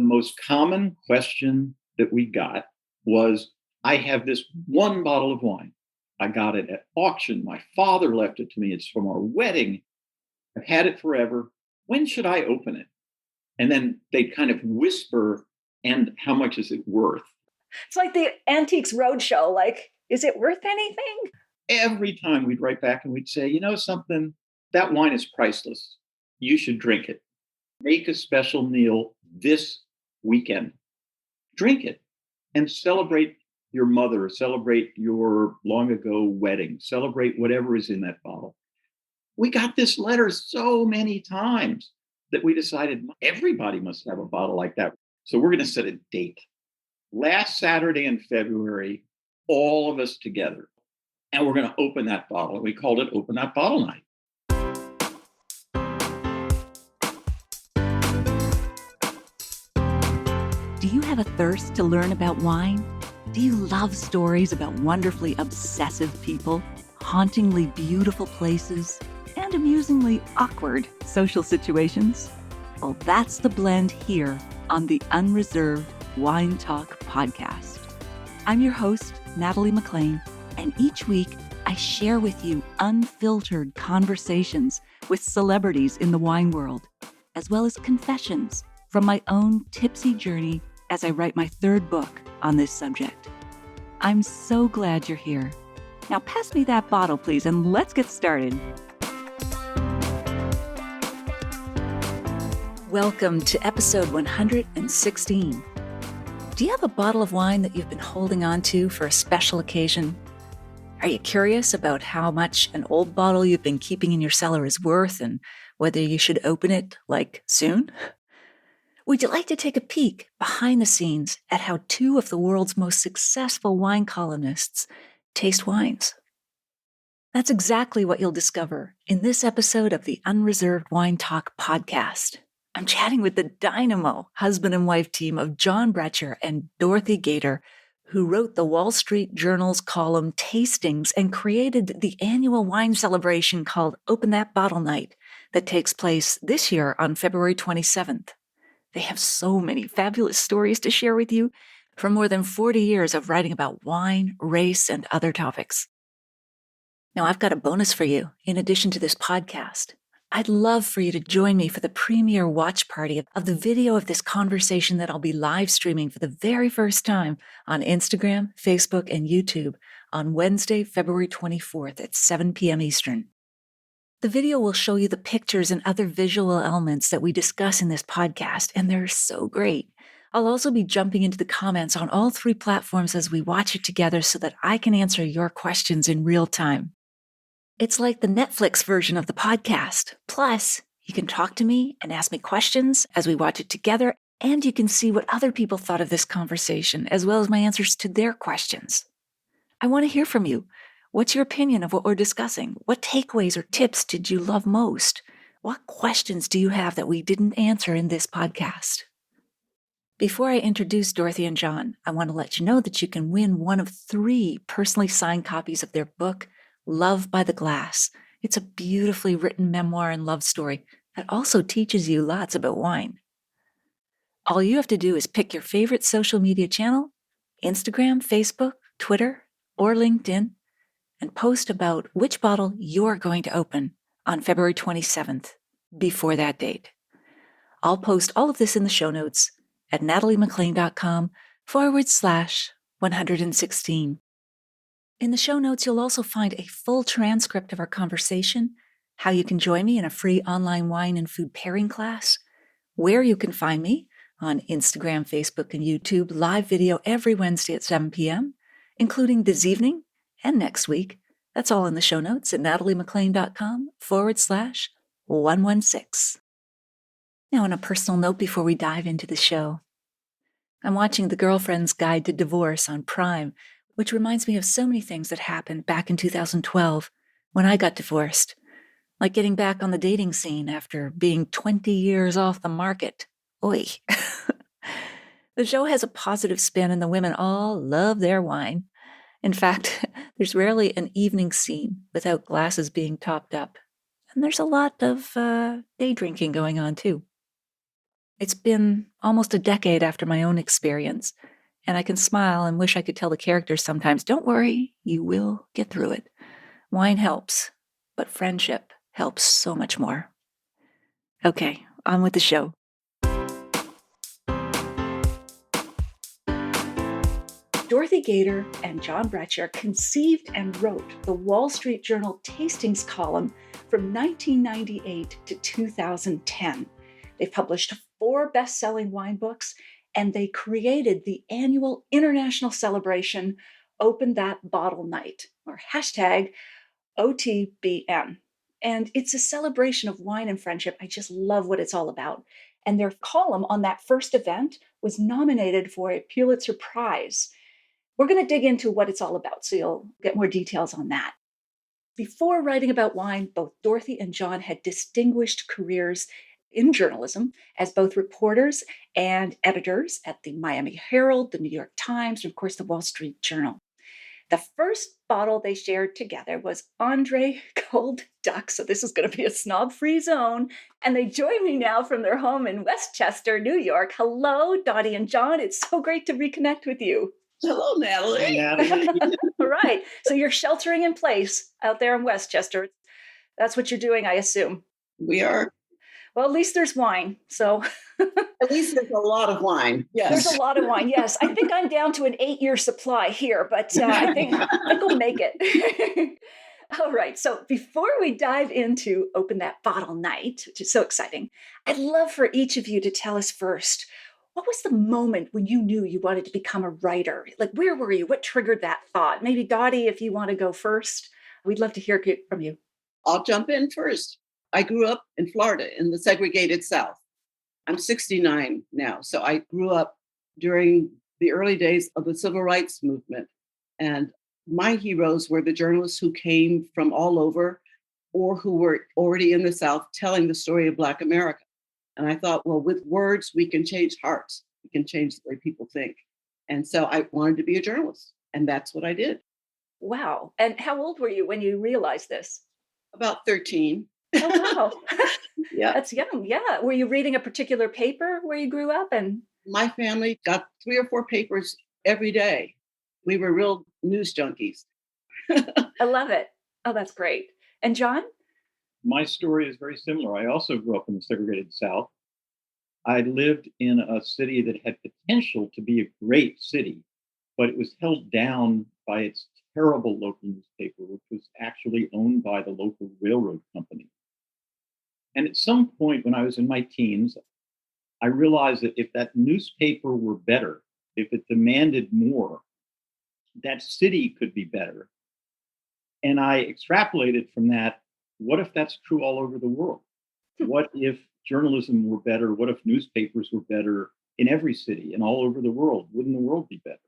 The most common question that we got was, I have this one bottle of wine. I got it at auction. My father left it to me. It's from our wedding. I've had it forever. When should I open it? And then they kind of whisper, and how much is it worth? It's like the Antiques Roadshow. Like, is it worth anything? Every time we'd write back and we'd say, you know something, that wine is priceless. You should drink it. Make a special meal this weekend. Drink it and celebrate your mother, celebrate your long ago wedding, celebrate whatever is in that bottle. We got this letter so many times that we decided everybody must have a bottle like that. So we're going to set a date. Last Saturday in February, all of us together, and we're going to open that bottle. And we called it Open That Bottle Night. Do you have a thirst to learn about wine? Do you love stories about wonderfully obsessive people, hauntingly beautiful places, and amusingly awkward social situations? Well, that's the blend here on the Unreserved Wine Talk podcast. I'm your host, Natalie McLean, and each week I share with you unfiltered conversations with celebrities in the wine world, as well as confessions from my own tipsy journey as I write my third book on this subject. I'm so glad you're here. Now pass me that bottle, please, and let's get started. Welcome to episode 116. Do you have a bottle of wine that you've been holding on to for a special occasion? Are you curious about how much an old bottle you've been keeping in your cellar is worth and whether you should open it, like, soon? Would you like to take a peek behind the scenes at how two of the world's most successful wine columnists taste wines? That's exactly what you'll discover in this episode of the Unreserved Wine Talk podcast. I'm chatting with the dynamo husband and wife team of John Brecher and Dorothy Gaiter, who wrote the Wall Street Journal's column Tastings and created the annual wine celebration called Open That Bottle Night that takes place this year on February 27th. They have so many fabulous stories to share with you from more than 40 years of writing about wine, race, and other topics. Now, I've got a bonus for you in addition to this podcast. I'd love for you to join me for the premiere watch party of the video of this conversation that I'll be live streaming for the very first time on Instagram, Facebook, and YouTube on Wednesday, February 24th at 7 p.m. Eastern. The video will show you the pictures and other visual elements that we discuss in this podcast, and they're so great. I'll also be jumping into the comments on all three platforms as we watch it together so that I can answer your questions in real time. It's like the Netflix version of the podcast. Plus, you can talk to me and ask me questions as we watch it together, and you can see what other people thought of this conversation, as well as my answers to their questions. I want to hear from you. What's your opinion of what we're discussing? What takeaways or tips did you love most? What questions do you have that we didn't answer in this podcast? Before I introduce Dorothy and John, I want to let you know that you can win one of 3 personally signed copies of their book, Love by the Glass. It's a beautifully written memoir and love story that also teaches you lots about wine. All you have to do is pick your favorite social media channel, Instagram, Facebook, Twitter, or LinkedIn, and post about which bottle you're going to open on February 27th before that date. I'll post all of this in the show notes at nataliemclean.com/116. In the show notes, you'll also find a full transcript of our conversation, how you can join me in a free online wine and food pairing class, where you can find me on Instagram, Facebook, and YouTube, live video every Wednesday at 7 p.m., including this evening and next week. That's all in the show notes at nataliemclean.com/116. Now, on a personal note before we dive into the show, I'm watching The Girlfriend's Guide to Divorce on Prime, which reminds me of so many things that happened back in 2012 when I got divorced, like getting back on the dating scene after being 20 years off the market. Oy. The show has a positive spin and the women all love their wine. In fact, there's rarely an evening scene without glasses being topped up. And there's a lot of day drinking going on, too. It's been almost a decade after my own experience, and I can smile and wish I could tell the characters sometimes, don't worry, you will get through it. Wine helps, but friendship helps so much more. Okay, on with the show. Dorothy Gaiter and John Brecher conceived and wrote the Wall Street Journal Tastings column from 1998 to 2010. They've published 4 best-selling wine books, and they created the annual international celebration, Open That Bottle Night, or hashtag OTBN. And it's a celebration of wine and friendship. I just love what it's all about. And their column on that first event was nominated for a Pulitzer Prize. We're going to dig into what it's all about, so you'll get more details on that. Before writing about wine, both Dorothy and John had distinguished careers in journalism as both reporters and editors at the Miami Herald, the New York Times, and of course the Wall Street Journal. The first bottle they shared together was Andre Cold Duck, so this is going to be a snob-free zone. And they join me now from their home in Westchester, New York. Hello, Dottie and John. It's so great to reconnect with you. Hello, Natalie. Hey, Natalie. All right. So you're sheltering in place out there in Westchester. That's what you're doing, I assume. We are. Well, at least there's wine. So At least there's a lot of wine. Yes. there's a lot of wine. Yes. I think I'm down to an 8-year supply here, but I think we'll make it. All right. So before we dive into Open That Bottle Night, which is so exciting, I'd love for each of you to tell us first, what was the moment when you knew you wanted to become a writer? Like, where were you? What triggered that thought? Maybe Dottie, if you want to go first, we'd love to hear it from you. I'll jump in first. I grew up in Florida in the segregated South. I'm 69 now. So I grew up during the early days of the civil rights movement. And my heroes were the journalists who came from all over or who were already in the South telling the story of Black America. And I thought, well, with words, we can change hearts. We can change the way people think. And so I wanted to be a journalist. And that's what I did. Wow. And how old were you when you realized this? About 13. Oh, wow. Yeah. That's young. Yeah. Were you reading a particular paper where you grew up? And My family got 3 or 4 papers every day. We were real news junkies. I love it. Oh, that's great. And John? My story is very similar. I also grew up in the segregated South. I lived in a city that had potential to be a great city, but it was held down by its terrible local newspaper, which was actually owned by the local railroad company. And at some point when I was in my teens, I realized that if that newspaper were better, if it demanded more, that city could be better. And I extrapolated from that, what if that's true all over the world? What if journalism were better? What if newspapers were better in every city and all over the world? Wouldn't the world be better?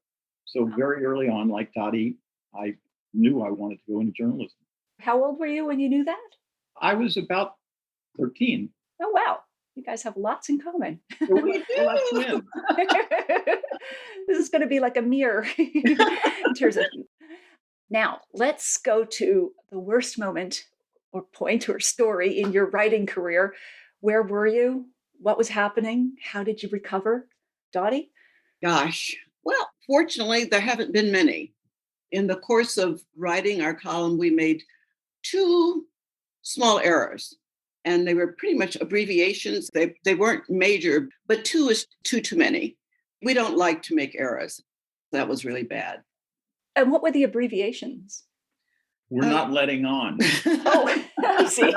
So very early on, like Dottie, I knew I wanted to go into journalism. How old were you when you knew that? I was about 13. Oh, wow. You guys have lots in common. We Well, that's twins. This is going to be like a mirror in terms of. Now, let's go to the worst moment or point or story in your writing career. Where were you? What was happening? How did you recover? Dottie? Gosh. Well, fortunately, there haven't been many. In the course of writing our column, we made 2 small errors, and they were pretty much abbreviations. They weren't major, but 2 is too many. We don't like to make errors. That was really bad. And what were the abbreviations? We're not letting on. Oh, I see.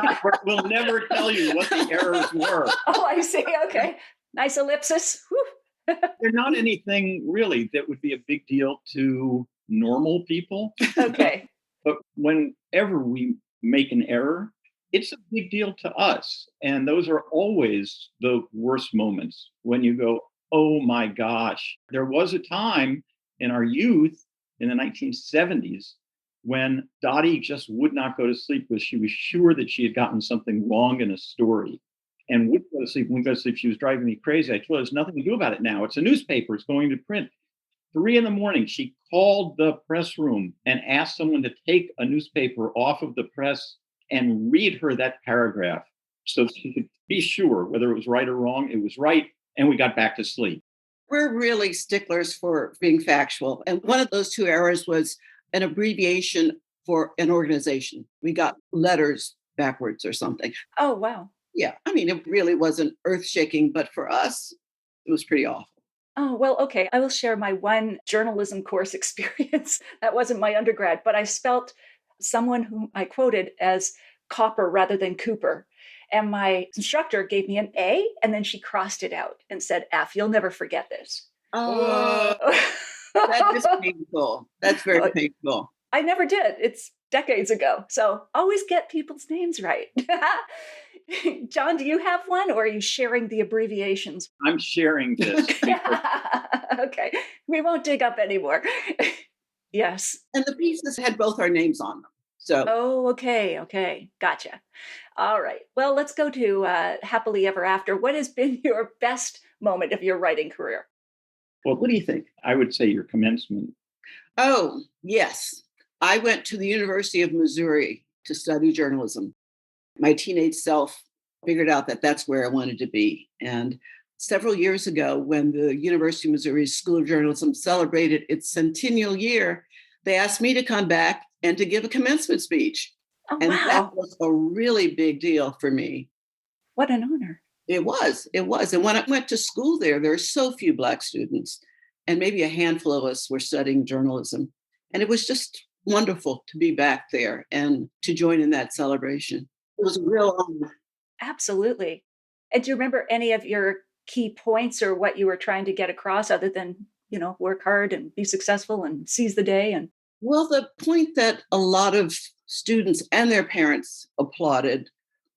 We'll never tell you what the errors were. Oh, I see. Okay. Nice ellipsis. Whew. They're not anything really that would be a big deal to normal people. Okay. But whenever we make an error, it's a big deal to us. And those are always the worst moments when you go, oh my gosh. There was a time in our youth in the 1970s when Dottie just would not go to sleep because she was sure that she had gotten something wrong in a story and would go to sleep. When we go to sleep, she was driving me crazy. I told her there's nothing to do about it now. It's a newspaper. It's going to print. 3 a.m, she called the press room and asked someone to take a newspaper off of the press and read her that paragraph so she could be sure whether it was right or wrong. It was right. and we got back to sleep. We're really sticklers for being factual. And one of those two errors was an abbreviation for an organization. We got letters backwards or something. Oh, wow. Yeah, I mean, it really wasn't earth-shaking, but for us, it was pretty awful. Oh, well, okay. I will share my one journalism course experience. That wasn't my undergrad, but I spelt someone whom I quoted as Copper rather than Cooper. And my instructor gave me an A, and then she crossed it out and said F. You'll never forget this. Oh, that is painful. That's very painful. I never did. It's decades ago. So always get people's names right. John, do you have one, or are you sharing the abbreviations? I'm sharing this. Okay. We won't dig up anymore. Yes. And the pieces had both our names on them. So. Oh, okay. Okay. Gotcha. All right. Well, let's go to Happily Ever After. What has been your best moment of your writing career? Well, what do you think? I would say your commencement. Oh, yes. I went to the University of Missouri to study journalism. My teenage self figured out that that's where I wanted to be. And several years ago, when the University of Missouri School of Journalism celebrated its centennial year, they asked me to come back and to give a commencement speech. Oh, and wow. that was a really big deal for me. What an honor. It was. And when I went to school there were so few Black students, and maybe a handful of us were studying journalism. And it was just wonderful to be back there and to join in that celebration. It was a real honor. Absolutely. And do you remember any of your key points or what you were trying to get across other than, work hard and be successful and seize the day? And well, the point that a lot of students and their parents applauded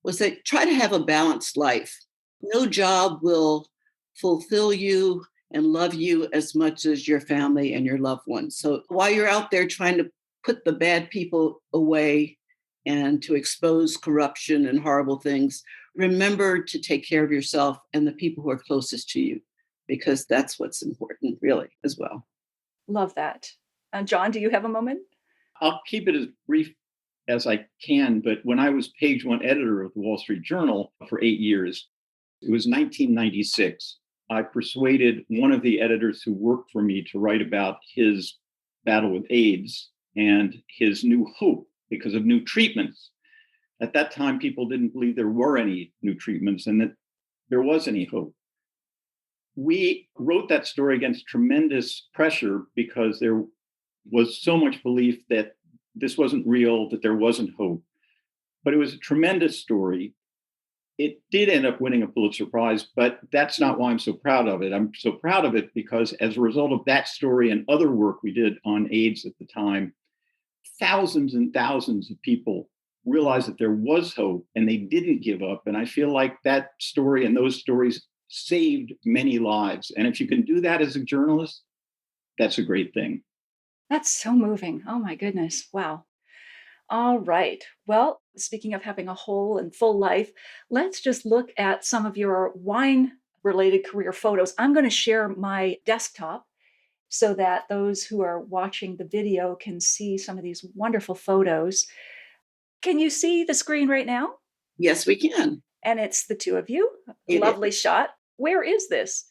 was that try to have a balanced life. No job will fulfill you and love you as much as your family and your loved ones. So while you're out there trying to put the bad people away and to expose corruption and horrible things, remember to take care of yourself and the people who are closest to you, because that's what's important, really, as well. Love that. John, do you have a moment? I'll keep it as brief as I can, but when I was page one editor of the Wall Street Journal for 8 years, it was 1996. I persuaded one of the editors who worked for me to write about his battle with AIDS and his new hope because of new treatments. At that time, people didn't believe there were any new treatments and that there was any hope. We wrote that story against tremendous pressure because there was so much belief that this wasn't real, that there wasn't hope. But it was a tremendous story. It did end up winning a Pulitzer Prize, but that's not why I'm so proud of it. I'm so proud of it because as a result of that story and other work we did on AIDS at the time, thousands and thousands of people realized that there was hope and they didn't give up. And I feel like that story and those stories saved many lives. And if you can do that as a journalist, that's a great thing. That's so moving. Oh my goodness. Wow. All right. Well, speaking of having a whole and full life, let's just look at some of your wine-related career photos. I'm going to share my desktop so that those who are watching the video can see some of these wonderful photos. Can you see the screen right now? Yes, we can. And it's the two of you. It Lovely is. shot. Where is this?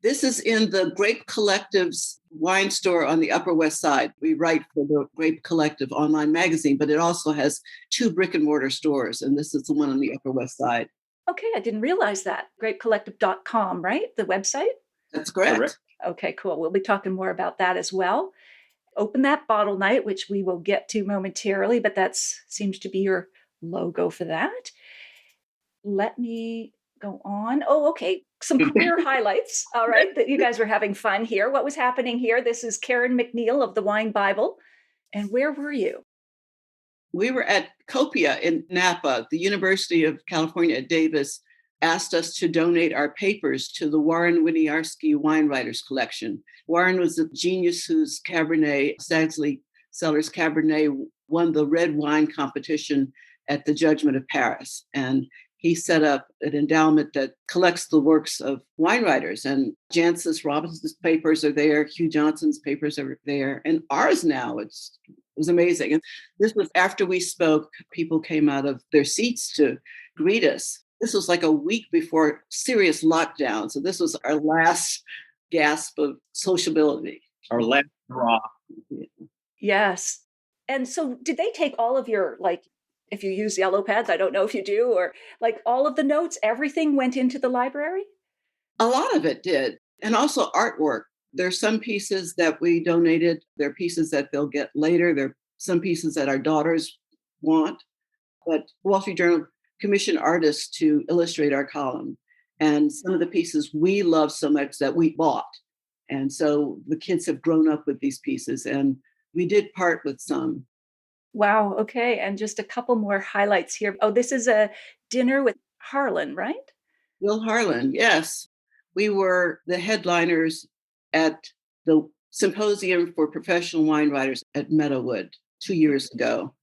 This is in the Grape Collective's wine store on the Upper West Side. We write for the Grape Collective online magazine, but it also has 2 brick and mortar stores. And this is the one on the Upper West Side. Okay, I didn't realize that. Grapecollective.com, right? The website? That's correct. Okay, cool. We'll be talking more about that as well. Open That Bottle Night, which we will get to momentarily, but that seems to be your logo for that. Let me go on. Oh, okay. Some career highlights. All right. That you guys were having fun here. What was happening here? This is Karen McNeil of the Wine Bible. And where were you? We were at Copia in Napa. The University of California at Davis asked us to donate our papers to the Warren Winarski Wine Writers Collection. Warren was a genius whose Cabernet, Sagsley Cellars Cabernet, won the red wine competition at the Judgment of Paris. And he set up an endowment that collects the works of wine writers. And Jancis Robinson's papers are there, Hugh Johnson's papers are there, and ours now. It was amazing. And this was after we spoke, people came out of their seats to greet us. This was like a week before serious lockdown. So this was our last gasp of sociability. Our last hurrah. Yes. And so did they take all of your, like, if you use yellow pads, I don't know if you do, or like all of the notes, everything went into the library? A lot of it did. And also artwork. There's some pieces that we donated. There are pieces that they'll get later. There are some pieces that our daughters want. But Wall Street Journal commissioned artists to illustrate our column. And some of the pieces we love so much that we bought. And so the kids have grown up with these pieces. And we did part with some. Wow. Okay. And just a couple more highlights here. Oh, this is a dinner with Harlan, right? Will Harlan, yes. We were the headliners at the Symposium for Professional Wine Writers at Meadowood 2 years ago.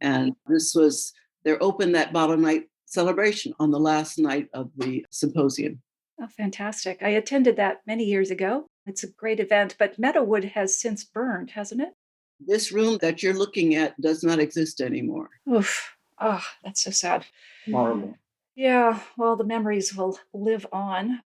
And this was their Open That Bottle Night celebration on the last night of the symposium. Oh, fantastic. I attended that many years ago. It's a great event, but Meadowood has since burned, hasn't it? This room that you're looking at does not exist anymore. Oof. Oh, that's so sad. Horrible. Yeah. Well, the memories will live on.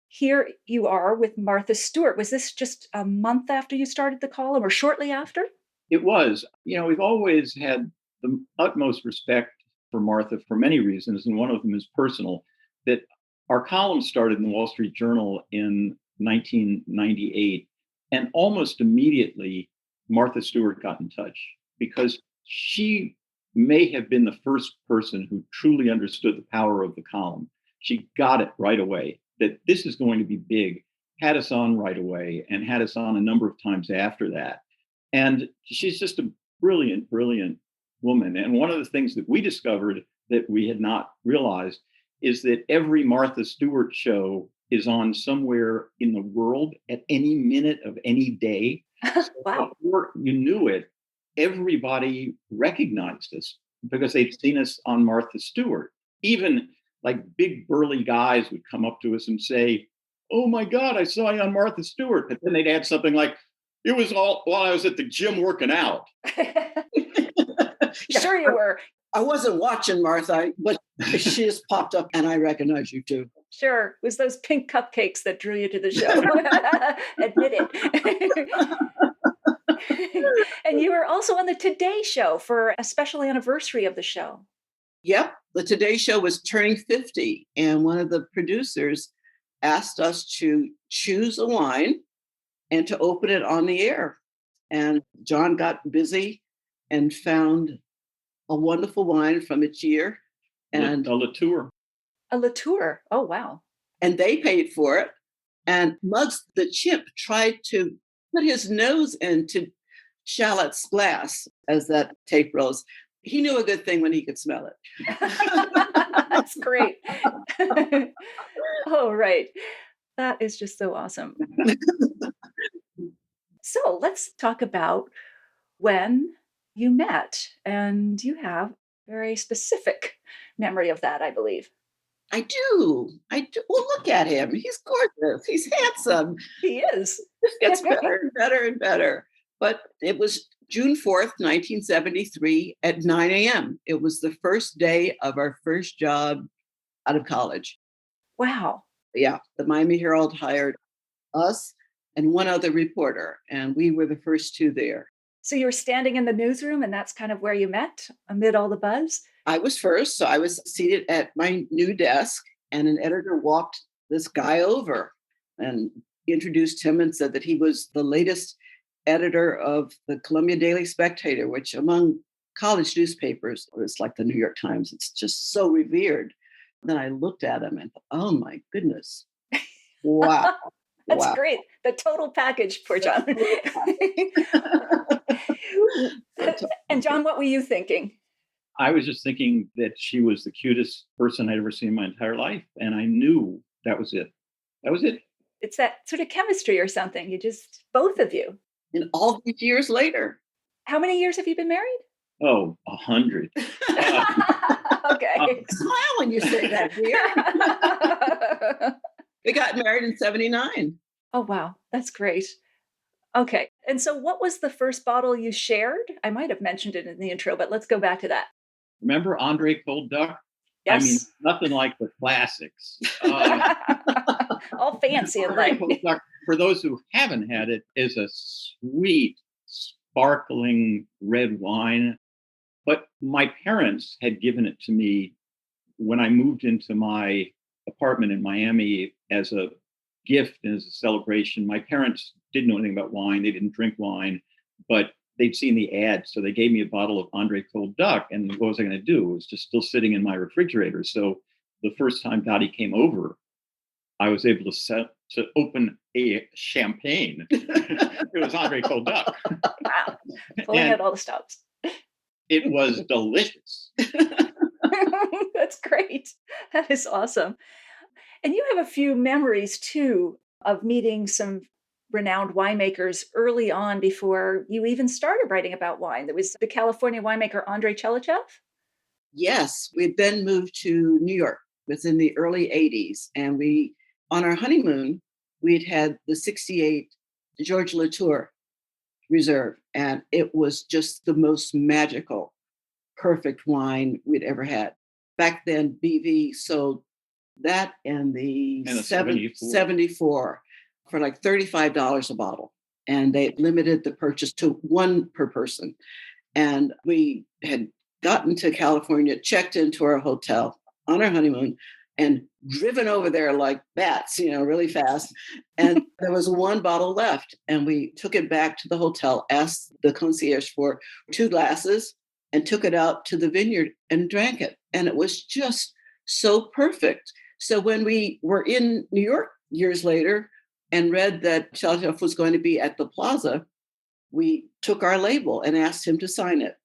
Here you are with Martha Stewart. Was this just a month after you started the column or shortly after? It was. We've always had the utmost respect for Martha for many reasons, and one of them is personal. That our column started in the Wall Street Journal in 1998, and almost immediately Martha Stewart got in touch because she may have been the first person who truly understood the power of the column. She got it right away that this is going to be big, had us on right away, and had us on a number of times after that. And she's just a brilliant, brilliant woman. And one of the things that we discovered that we had not realized is that every Martha Stewart show is on somewhere in the world at any minute of any day. Wow. Before you knew it, everybody recognized us because they'd seen us on Martha Stewart. Even like big burly guys would come up to us and say, "Oh my God, I saw you on Martha Stewart." But then they'd add something like, "It was all while I was at the gym working out." Sure you were. I wasn't watching Martha, but she just popped up and I recognize you too. Sure. It was those pink cupcakes that drew you to the show. Admit it. And you were also on the Today Show for a special anniversary of the show. Yep. The Today Show was turning 50, and one of the producers asked us to choose a wine and to open it on the air. And John got busy and found a wonderful wine from its year. And a Latour. A Latour. Oh, wow. And they paid for it. And Muggs the chimp tried to put his nose into Shallot's glass as that tape rolls. He knew a good thing when he could smell it. That's great. Oh, right. That is just so awesome. So let's talk about when you met. And you have a very specific memory of that, I believe. I do. Well, look at him. He's gorgeous. He's handsome. He is. This gets better and better and better. But it was June 4th, 1973 at 9 a.m. It was the first day of our first job out of college. Wow. Yeah, the Miami Herald hired us and one other reporter, and we were the first two there. So you were standing in the newsroom and that's kind of where you met amid all the buzz? I was first, so I was seated at my new desk, and an editor walked this guy over and introduced him and said that he was the latest editor of the Columbia Daily Spectator, which among college newspapers, it's like the New York Times. It's just so revered. Then I looked at him and thought, oh my goodness. Wow. That's wow. great. The total package, poor John. And John, what were you thinking? I was just thinking that she was the cutest person I'd ever seen in my entire life. And I knew that was it. That was it. It's that sort of chemistry or something. You just, both of you. And all these years later. How many years have you been married? Oh, 100. Okay. Smile when you say that, dear. We got married in 79. Oh, wow. That's great. Okay. And so what was the first bottle you shared? I might have mentioned it in the intro, but let's go back to that. Remember Andre Cold Duck? I mean, Yes. nothing like the classics. All fancy and Andre like. Cold Duck, for those who haven't had it, is a sweet, sparkling red wine. But my parents had given it to me when I moved into my apartment in Miami as a gift and as a celebration. My parents didn't know anything about wine. They didn't drink wine, but they'd seen the ad. So they gave me a bottle of Andre Cold Duck. And what was I going to do? It was just still sitting in my refrigerator. So the first time Dottie came over, I was able to open a champagne. It was Andre Cold Duck. Wow. Pulling out all the stops. It was delicious. That's great. That is awesome. And you have a few memories too of meeting some renowned winemakers early on before you even started writing about wine. There was the California winemaker Andre Celichoff. Yes, we then moved to New York. It was in the early 80s. And on our honeymoon, we'd had the 68 George Latour Reserve. And it was just the most magical, perfect wine we'd ever had. Back then, BV sold that and the 74 for like $35 a bottle. And they limited the purchase to one per person. And we had gotten to California, checked into our hotel on our honeymoon, and driven over there like bats, really fast. And there was one bottle left. And we took it back to the hotel, asked the concierge for 2 glasses, and took it out to the vineyard and drank it. And it was just so perfect. So when we were in New York years later and read that Celichoff was going to be at the Plaza, we took our label and asked him to sign it.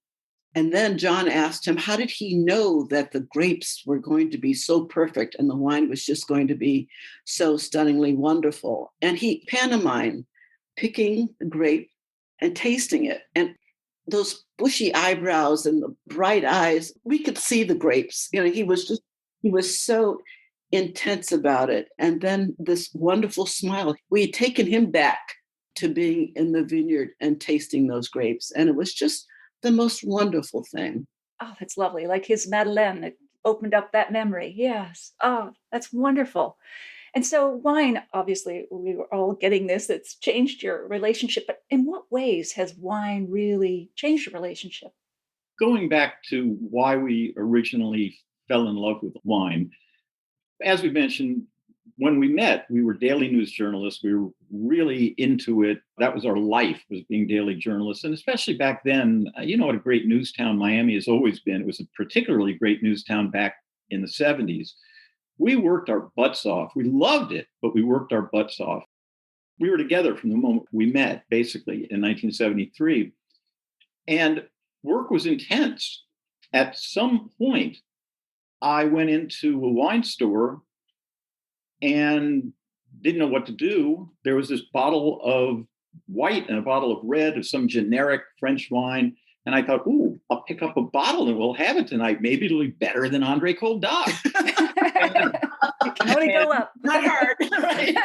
And then John asked him, how did he know that the grapes were going to be so perfect and the wine was just going to be so stunningly wonderful? And he pantomimed picking the grape and tasting it. And those bushy eyebrows and the bright eyes, we could see the grapes. He was so intense about it. And then this wonderful smile. We had taken him back to being in the vineyard and tasting those grapes. And it was just the most wonderful thing. Oh, that's lovely. Like his Madeleine, it opened up that memory. Yes. Oh, that's wonderful. And so wine, obviously, we were all getting this, it's changed your relationship. But in what ways has wine really changed your relationship? Going back to why we originally fell in love with wine, as we mentioned, when we met, we were daily news journalists. We were really into it. That was our life, was being daily journalists. And especially back then, what a great news town Miami has always been. It was a particularly great news town back in the 70s. We worked our butts off. We loved it, but we worked our butts off. We were together from the moment we met, basically, in 1973. And work was intense. At some point, I went into a wine store and didn't know what to do. There was this bottle of white and a bottle of red of some generic French wine. And I thought, ooh, I'll pick up a bottle and we'll have it tonight. Maybe it'll be better than Andre Cold Duck. It can only go up. Not hard. Right.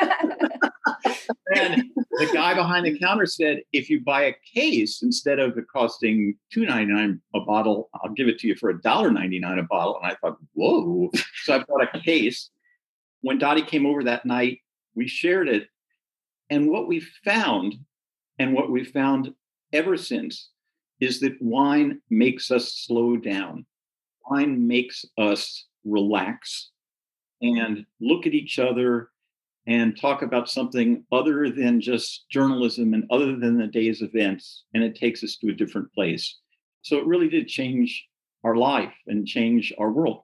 And the guy behind the counter said, if you buy a case, instead of it costing $2.99 a bottle, I'll give it to you for $1.99 a bottle. And I thought, whoa. So I bought a case. When Dottie came over that night, we shared it. And what we found, and what we've found ever since, is that wine makes us slow down. Wine makes us relax and look at each other and talk about something other than just journalism and other than the day's events. And it takes us to a different place. So it really did change our life and change our world.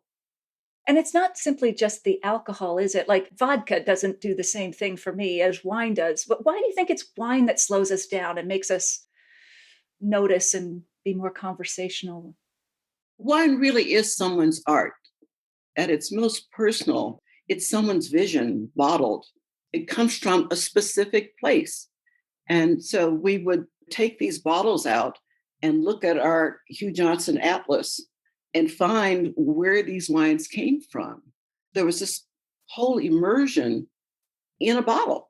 And it's not simply just the alcohol, is it? Like vodka doesn't do the same thing for me as wine does. But why do you think it's wine that slows us down and makes us notice and be more conversational? Wine really is someone's art. At its most personal, it's someone's vision bottled. It comes from a specific place. And so we would take these bottles out and look at our Hugh Johnson Atlas and find where these wines came from. There was this whole immersion in a bottle.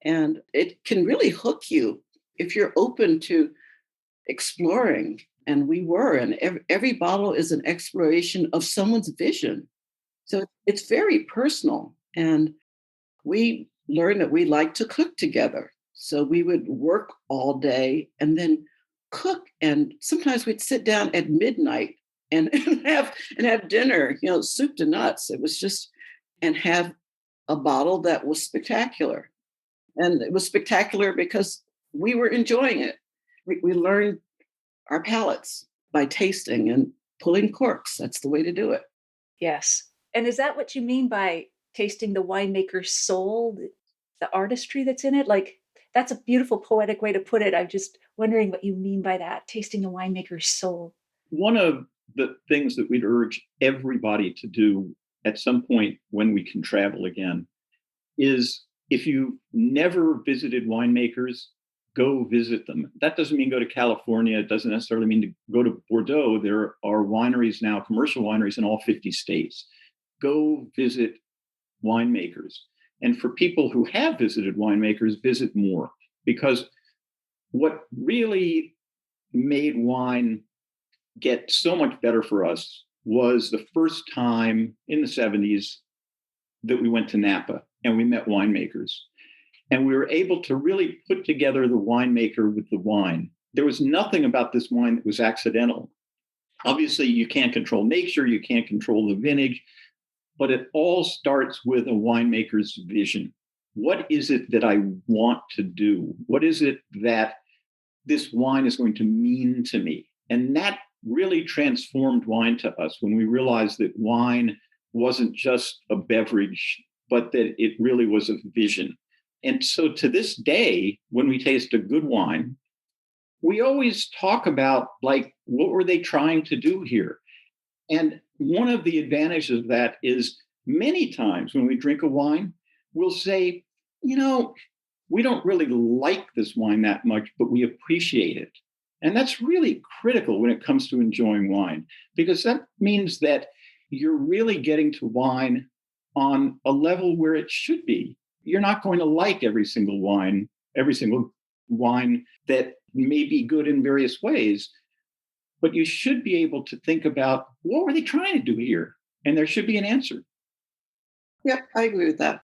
And it can really hook you if you're open to exploring. And we were, and every bottle is an exploration of someone's vision. So it's very personal. And we learned that we like to cook together. So we would work all day and then cook. And sometimes we'd sit down at midnight and, and have dinner, soup to nuts. It was just, and have a bottle that was spectacular. And it was spectacular because we were enjoying it. We learned our palates by tasting and pulling corks. That's the way to do it. Yes. And is that what you mean by tasting the winemaker's soul, the artistry that's in it? Like, that's a beautiful poetic way to put it. I'm just wondering what you mean by that, tasting the winemaker's soul. One of the things that we'd urge everybody to do at some point when we can travel again is, if you've never visited winemakers, go visit them. That doesn't mean go to California. It doesn't necessarily mean to go to Bordeaux. There are wineries now, commercial wineries in all 50 states. Go visit winemakers. And for people who have visited winemakers, visit more. Because what really made wine get so much better for us was the first time in the 70s that we went to Napa and we met winemakers. And we were able to really put together the winemaker with the wine. There was nothing about this wine that was accidental. Obviously, you can't control nature, you can't control the vintage, but it all starts with a winemaker's vision. What is it that I want to do? What is it that this wine is going to mean to me? And that really transformed wine to us when we realized that wine wasn't just a beverage, but that it really was a vision. And so to this day, when we taste a good wine, we always talk about, like, what were they trying to do here? And one of the advantages of that is many times when we drink a wine, we'll say, we don't really like this wine that much, but we appreciate it. And that's really critical when it comes to enjoying wine, because that means that you're really getting to wine on a level where it should be. You're not going to like every single wine that may be good in various ways, but you should be able to think about, what were they trying to do here? And there should be an answer. Yep, I agree with that.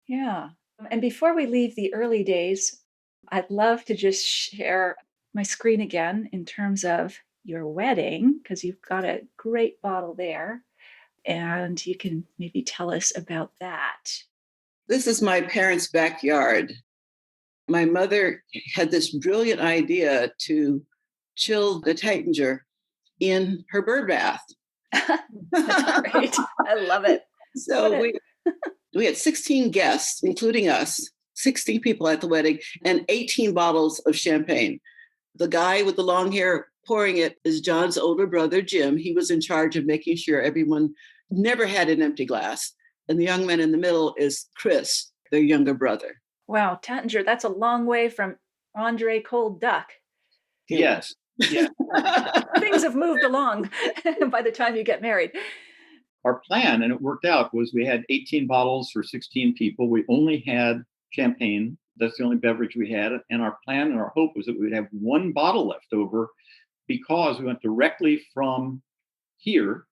Yeah. And before we leave the early days, I'd love to just share my screen again in terms of your wedding, because you've got a great bottle there. And you can maybe tell us about that. This is my parents' backyard. My mother had this brilliant idea to chill the Titinger in her bird bath. That's great. I love it. So we had 16 guests, including us, 16 people at the wedding, and 18 bottles of champagne. The guy with the long hair pouring it is John's older brother, Jim. He was in charge of making sure everyone never had an empty glass. And the young man in the middle is Chris, their younger brother. Wow, Tattinger, that's a long way from Andre Cold Duck. Yes. Yeah. Things have moved along by the time you get married. Our plan, and it worked out, was we had 18 bottles for 16 people. We only had champagne. That's the only beverage we had. And our plan and our hope was that we would have one bottle left over, because we went directly from here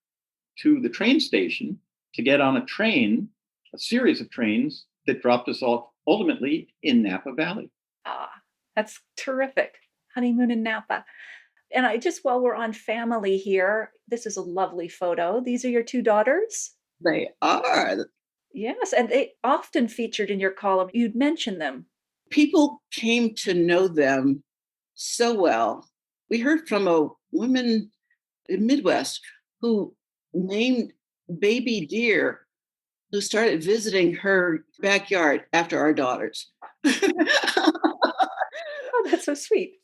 to the train station to get on a train, a series of trains that dropped us off ultimately in Napa Valley. Ah, that's terrific. Honeymoon in Napa. And while we're on family here, this is a lovely photo. These are your two daughters? They are. Yes, and they often featured in your column. You'd mention them. People came to know them so well. We heard from a woman in Midwest who named baby deer, who started visiting her backyard after our daughters. Oh, that's so sweet.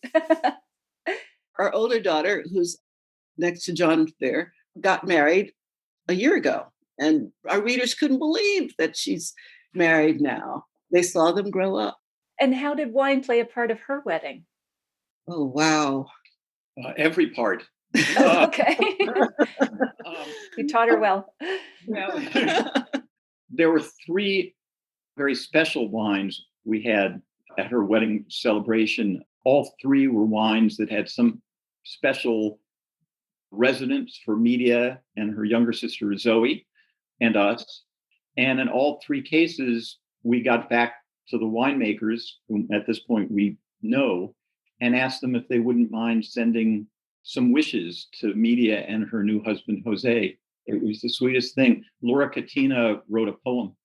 Our older daughter, who's next to John there, got married a year ago. And our readers couldn't believe that she's married now. They saw them grow up. And how did wine play a part of her wedding? Oh, wow. Every part. Okay. You taught her well. There were 3 very special wines we had at her wedding celebration. All 3 were wines that had some special resonance for Media and her younger sister, Zoe. and us. And in all three cases, we got back to the winemakers, whom at this point we know, and asked them if they wouldn't mind sending some wishes to Media and her new husband, Jose. It was the sweetest thing. Laura Catina wrote a poem.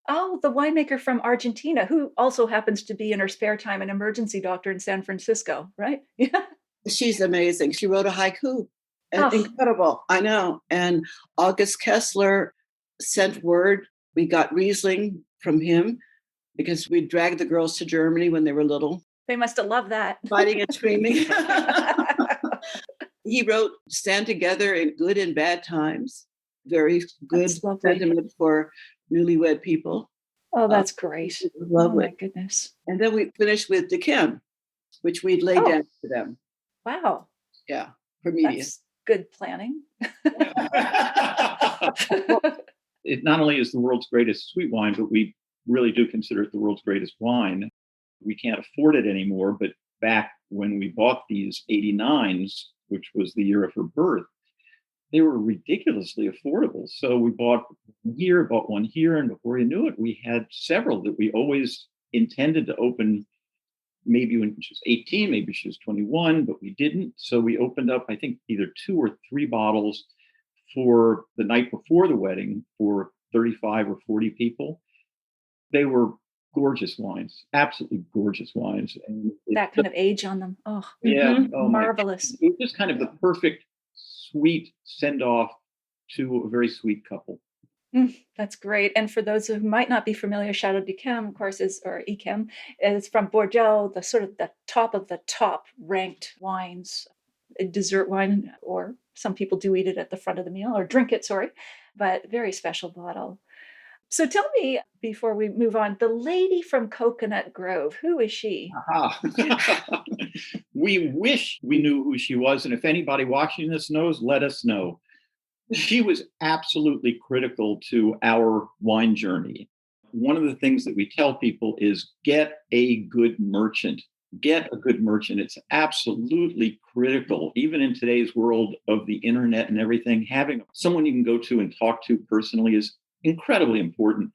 Oh, the winemaker from Argentina, who also happens to be in her spare time an emergency doctor in San Francisco, right? Yeah. She's amazing. She wrote a haiku. Oh. Incredible. I know. And August Kessler sent word. We got Riesling from him because we dragged the girls to Germany when they were little. They must have loved that. Fighting and screaming. He wrote, stand together in good and bad times. Very good sentiment for newlywed people. Oh, that's great. Lovely. Oh, my goodness. And then we finished with Dekim, which we'd laid down for them. Wow. Yeah, for Media. That's good planning. It not only is the world's greatest sweet wine, but we really do consider it the world's greatest wine. We can't afford it anymore, but back when we bought these 89s, which was the year of her birth, they were ridiculously affordable. So we bought one here, and before you knew it, we had several that we always intended to open maybe when she was 18, maybe she was 21, but we didn't. So we opened up, I think, either 2 or 3 bottles for the night before the wedding for 35 or 40 people. They were gorgeous wines, absolutely gorgeous wines. And that kind of age on them. Oh, yeah. Mm-hmm. Oh, marvelous. It was just kind of the perfect sweet send off to a very sweet couple. That's great. And for those who might not be familiar, Chateau d'Yquem, of course, Yquem, is from Bordeaux, the sort of the top of the top ranked wines, a dessert wine, or some people do eat it at the front of the meal or drink it, but very special bottle. So tell me, before we move on, the lady from Coconut Grove, who is she? We wish we knew who she was. And if anybody watching this knows, let us know. She was absolutely critical to our wine journey. One of the things that we tell people is get a good merchant. Get a good merchant. It's absolutely critical, even in today's world of the internet and everything. Having someone you can go to and talk to personally is incredibly important.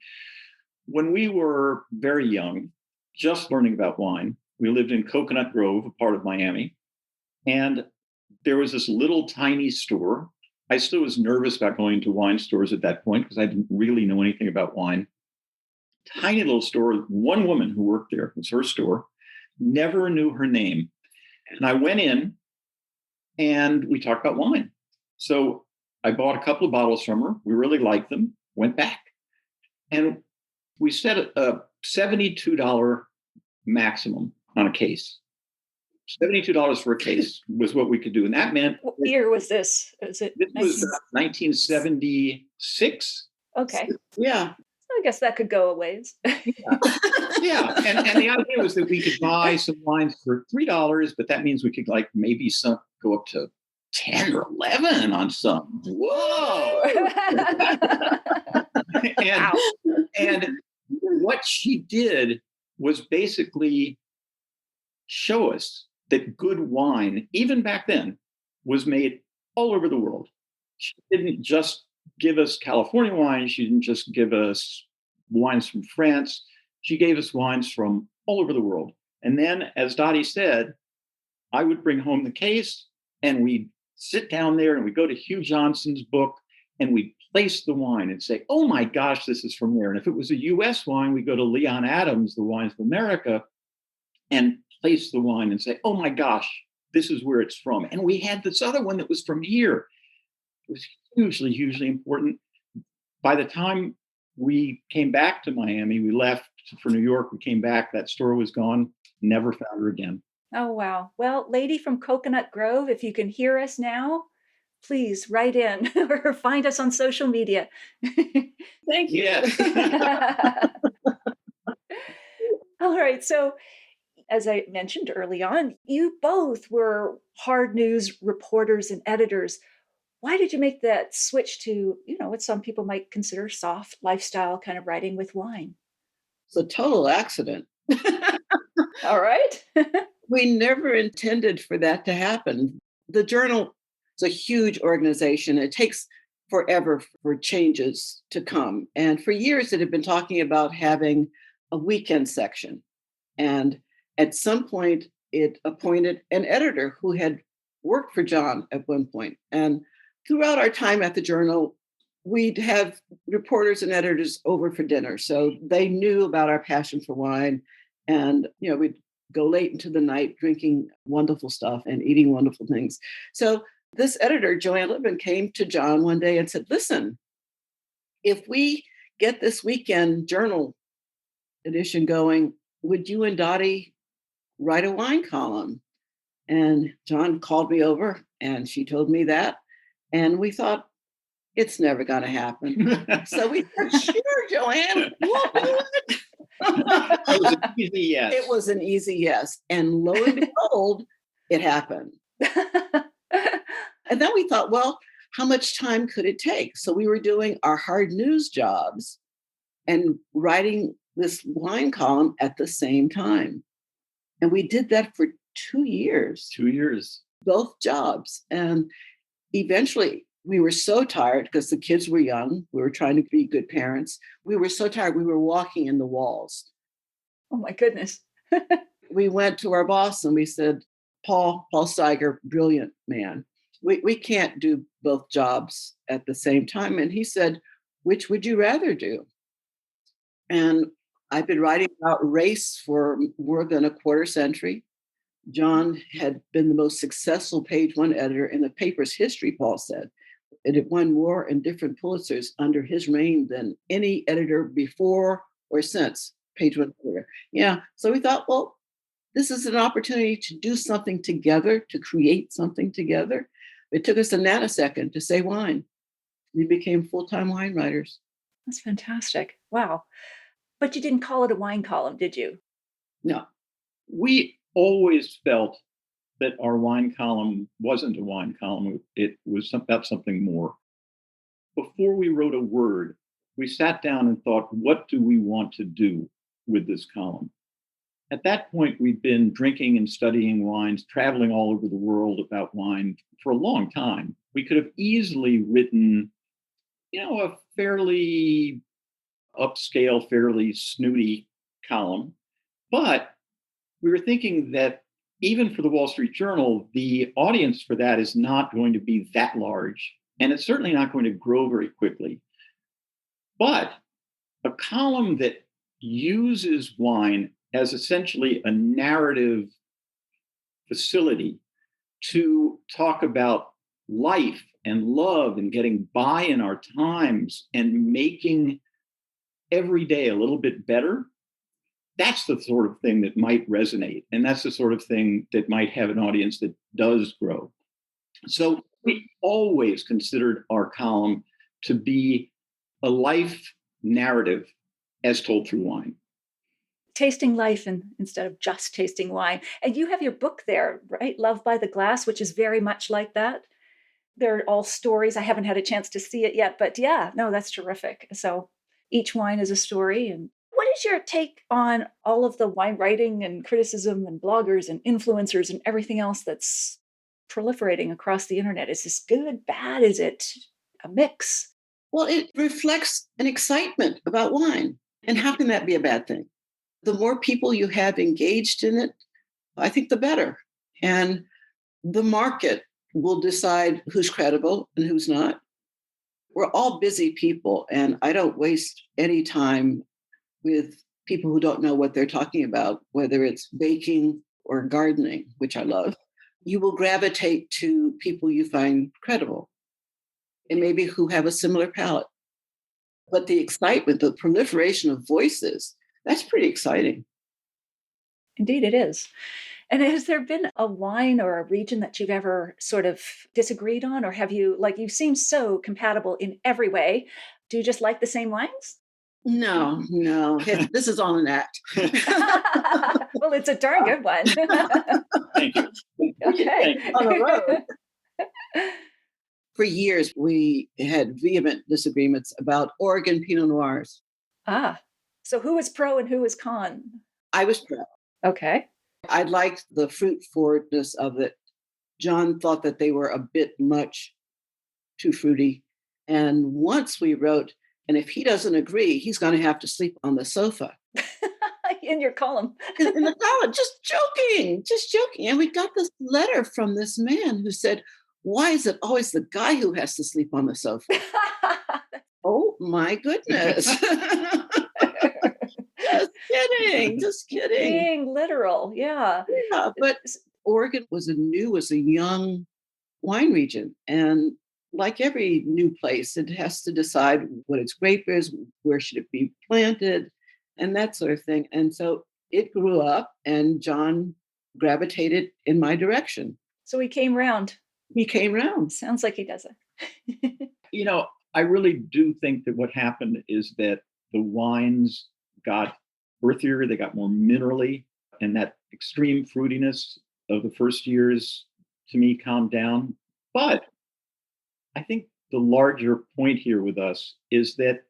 When we were very young, just learning about wine, we lived in Coconut Grove, a part of Miami, and there was this little tiny store. I still was nervous about going to wine stores at that point because I didn't really know anything about wine. Tiny little store. One woman who worked there, it was her store, never knew her name. And I went in and we talked about wine. So I bought a couple of bottles from her. We really liked them, went back. And we set a $72 maximum on a case. $72 for a case was what we could do. And that meant... What year was this? This was 1976. Okay. Yeah. I guess that could go a ways. Yeah. And the idea was that we could buy some wines for $3, but that means we could maybe go up to 10 or 11 on some. Whoa. and what she did was basically show us that good wine, even back then, was made all over the world. She didn't just give us California wine. She didn't just give us wines from France. She gave us wines from all over the world. And then, as Dottie said, I would bring home the case and we'd sit down there and we'd go to Hugh Johnson's book and we'd place the wine and say, oh my gosh, this is from there. And if it was a US wine, we'd go to Leon Adams, the Wines of America, and place the wine and say, oh my gosh, this is where it's from. And we had this other one that was from here. It was hugely, hugely important. By the time we came back to Miami, we left for New York, we came back, that store was gone, never found her again. Oh, wow. Well, lady from Coconut Grove, if you can hear us now, please write in or find us on social media. Thank you. Yes. All right. So, as I mentioned early on, you both were hard news reporters and editors. Why did you make that switch to, what some people might consider soft lifestyle kind of writing with wine? It's a total accident. All right. We never intended for that to happen. The Journal is a huge organization. It takes forever for changes to come. And for years, it had been talking about having a weekend section. And at some point, it appointed an editor who had worked for John at one point. And throughout our time at the Journal, we'd have reporters and editors over for dinner. So they knew about our passion for wine. And, we'd go late into the night drinking wonderful stuff and eating wonderful things. So this editor, Joanne Lippman, came to John one day and said, listen, if we get this weekend Journal edition going, would you and Dottie write a wine column? And John called me over and she told me that. And we thought, it's never going to happen. So we said, sure, Joanne, we'll do it. It was an easy yes. It was an easy yes. And lo and behold, it happened. And then we thought, well, how much time could it take? So we were doing our hard news jobs and writing this wine column at the same time. And we did that for 2 years. 2 years. Both jobs. And eventually we were so tired because the kids were young. We were trying to be good parents. We were so tired. We were walking in the walls. Oh, my goodness. We went to our boss and we said, Paul Steiger, brilliant man. We can't do both jobs at the same time. And he said, which would you rather do? And I've been writing about race for more than a quarter century. John had been the most successful page one editor in the paper's history, Paul said. And it won more and different Pulitzers under his reign than any editor before or since page one editor. Yeah. So we thought, well, this is an opportunity to do something together, to create something together. It took us a nanosecond to say wine. We became full-time wine writers. That's fantastic. Wow. But you didn't call it a wine column, did you? No. We always felt that our wine column wasn't a wine column. It was about something more. Before we wrote a word, we sat down and thought, what do we want to do with this column? At that point, we'd been drinking and studying wines, traveling all over the world about wine for a long time. We could have easily written, a fairly upscale, fairly snooty column. But we were thinking that even for the Wall Street Journal, the audience for that is not going to be that large, and it's certainly not going to grow very quickly. But a column that uses wine as essentially a narrative facility to talk about life and love and getting by in our times and making every day a little bit better, that's the sort of thing that might resonate. And that's the sort of thing that might have an audience that does grow. So we always considered our column to be a life narrative as told through wine. Tasting life instead of just tasting wine. And you have your book there, right? Love by the Glass, which is very much like that. They're all stories. I haven't had a chance to see it yet, but yeah, no, that's terrific. So each wine is a story. And what is your take on all of the wine writing and criticism and bloggers and influencers and everything else that's proliferating across the internet? Is this good, bad? Is it a mix? Well, it reflects an excitement about wine. And how can that be a bad thing? The more people you have engaged in it, I think the better. And the market will decide who's credible and who's not. We're all busy people, and I don't waste any time with people who don't know what they're talking about, whether it's baking or gardening, which I love. You will gravitate to people you find credible and maybe who have a similar palate. But the excitement, the proliferation of voices, that's pretty exciting. Indeed, it is. And has there been a wine or a region that you've ever sort of disagreed on? Or have you, you seem so compatible in every way. Do you just like the same wines? No. This is all an act. Well, it's a darn good one. Thank you. Okay. On the road. For years, we had vehement disagreements about Oregon Pinot Noirs. Ah, so who is pro and who is con? I was pro. Okay. I liked the fruit forwardness of it. John thought that they were a bit much too fruity. And once we wrote, and if he doesn't agree, he's going to have to sleep on the sofa. In your column. In the column, just joking. And we got this letter from this man who said, why is it always the guy who has to sleep on the sofa? Oh my goodness. Just kidding. Being literal, yeah. Yeah, but Oregon was a young wine region. And like every new place, it has to decide what its grape is, where should it be planted, and that sort of thing. And so it grew up, and John gravitated in my direction. So he came round. Sounds like he does it. I really do think that what happened is that the wines got earthier, they got more minerally, and that extreme fruitiness of the first years, to me, calmed down. But I think the larger point here with us is that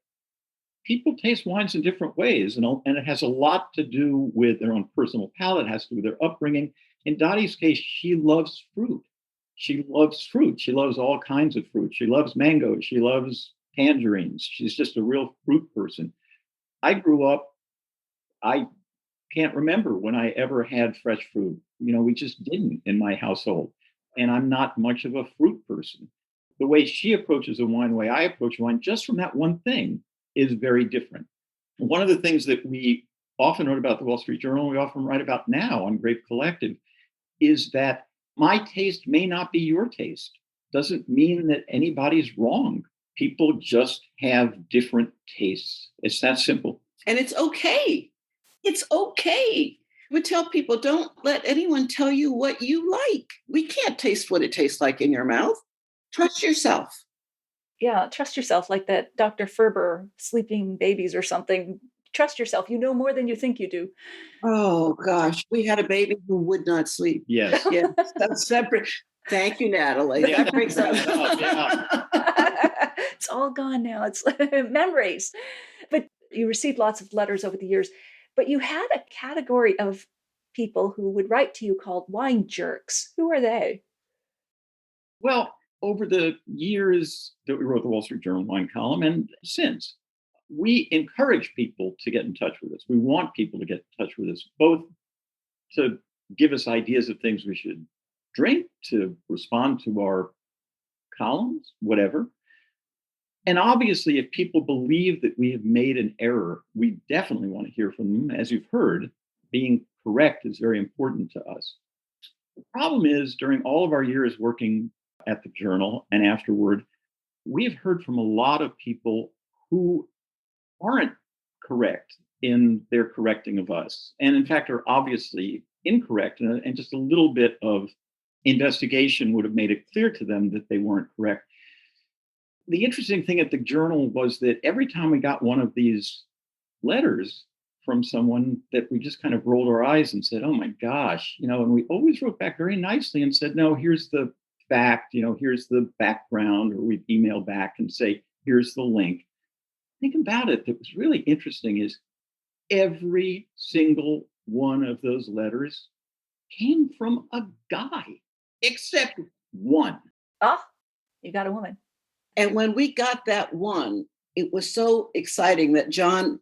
people taste wines in different ways, and it has a lot to do with their own personal palate, it has to do with their upbringing. In Dottie's case, she loves fruit. She loves all kinds of fruit. She loves mangoes. She loves tangerines. She's just a real fruit person. I grew up, I can't remember when I ever had fresh fruit. We just didn't in my household. And I'm not much of a fruit person. The way she approaches a wine, the way I approach wine, just from that one thing, is very different. One of the things that we often wrote about the Wall Street Journal, we often write about now on Grape Collective, is that my taste may not be your taste. Doesn't mean that anybody's wrong. People just have different tastes. It's that simple. And it's okay. It's okay. We tell people, don't let anyone tell you what you like. We can't taste what it tastes like in your mouth. Trust yourself. Yeah, trust yourself, like that Dr. Ferber, Sleeping Babies or something. Trust yourself. You know more than you think you do. Oh, gosh. We had a baby who would not sleep. Yes. Yes, that's separate. Thank you, Natalie. That brings up. It's all gone now. It's memories. But you received lots of letters over the years. But you had a category of people who would write to you called wine jerks. Who are they? Well, over the years that we wrote the Wall Street Journal wine column and since, we encourage people to get in touch with us. We want people to get in touch with us, both to give us ideas of things we should drink, to respond to our columns, whatever. And obviously, if people believe that we have made an error, we definitely want to hear from them. As you've heard, being correct is very important to us. The problem is, during all of our years working at the Journal and afterward, we've heard from a lot of people who aren't correct in their correcting of us, and in fact are obviously incorrect, and just a little bit of investigation would have made it clear to them that they weren't correct. The interesting thing at the Journal was that every time we got one of these letters from someone, that we just kind of rolled our eyes and said, oh my gosh, and we always wrote back very nicely and said, no, here's the fact, here's the background, or we'd email back and say, here's the link. Think about it. That was really interesting is every single one of those letters came from a guy, except one. Oh, you got a woman. And when we got that one, it was so exciting that John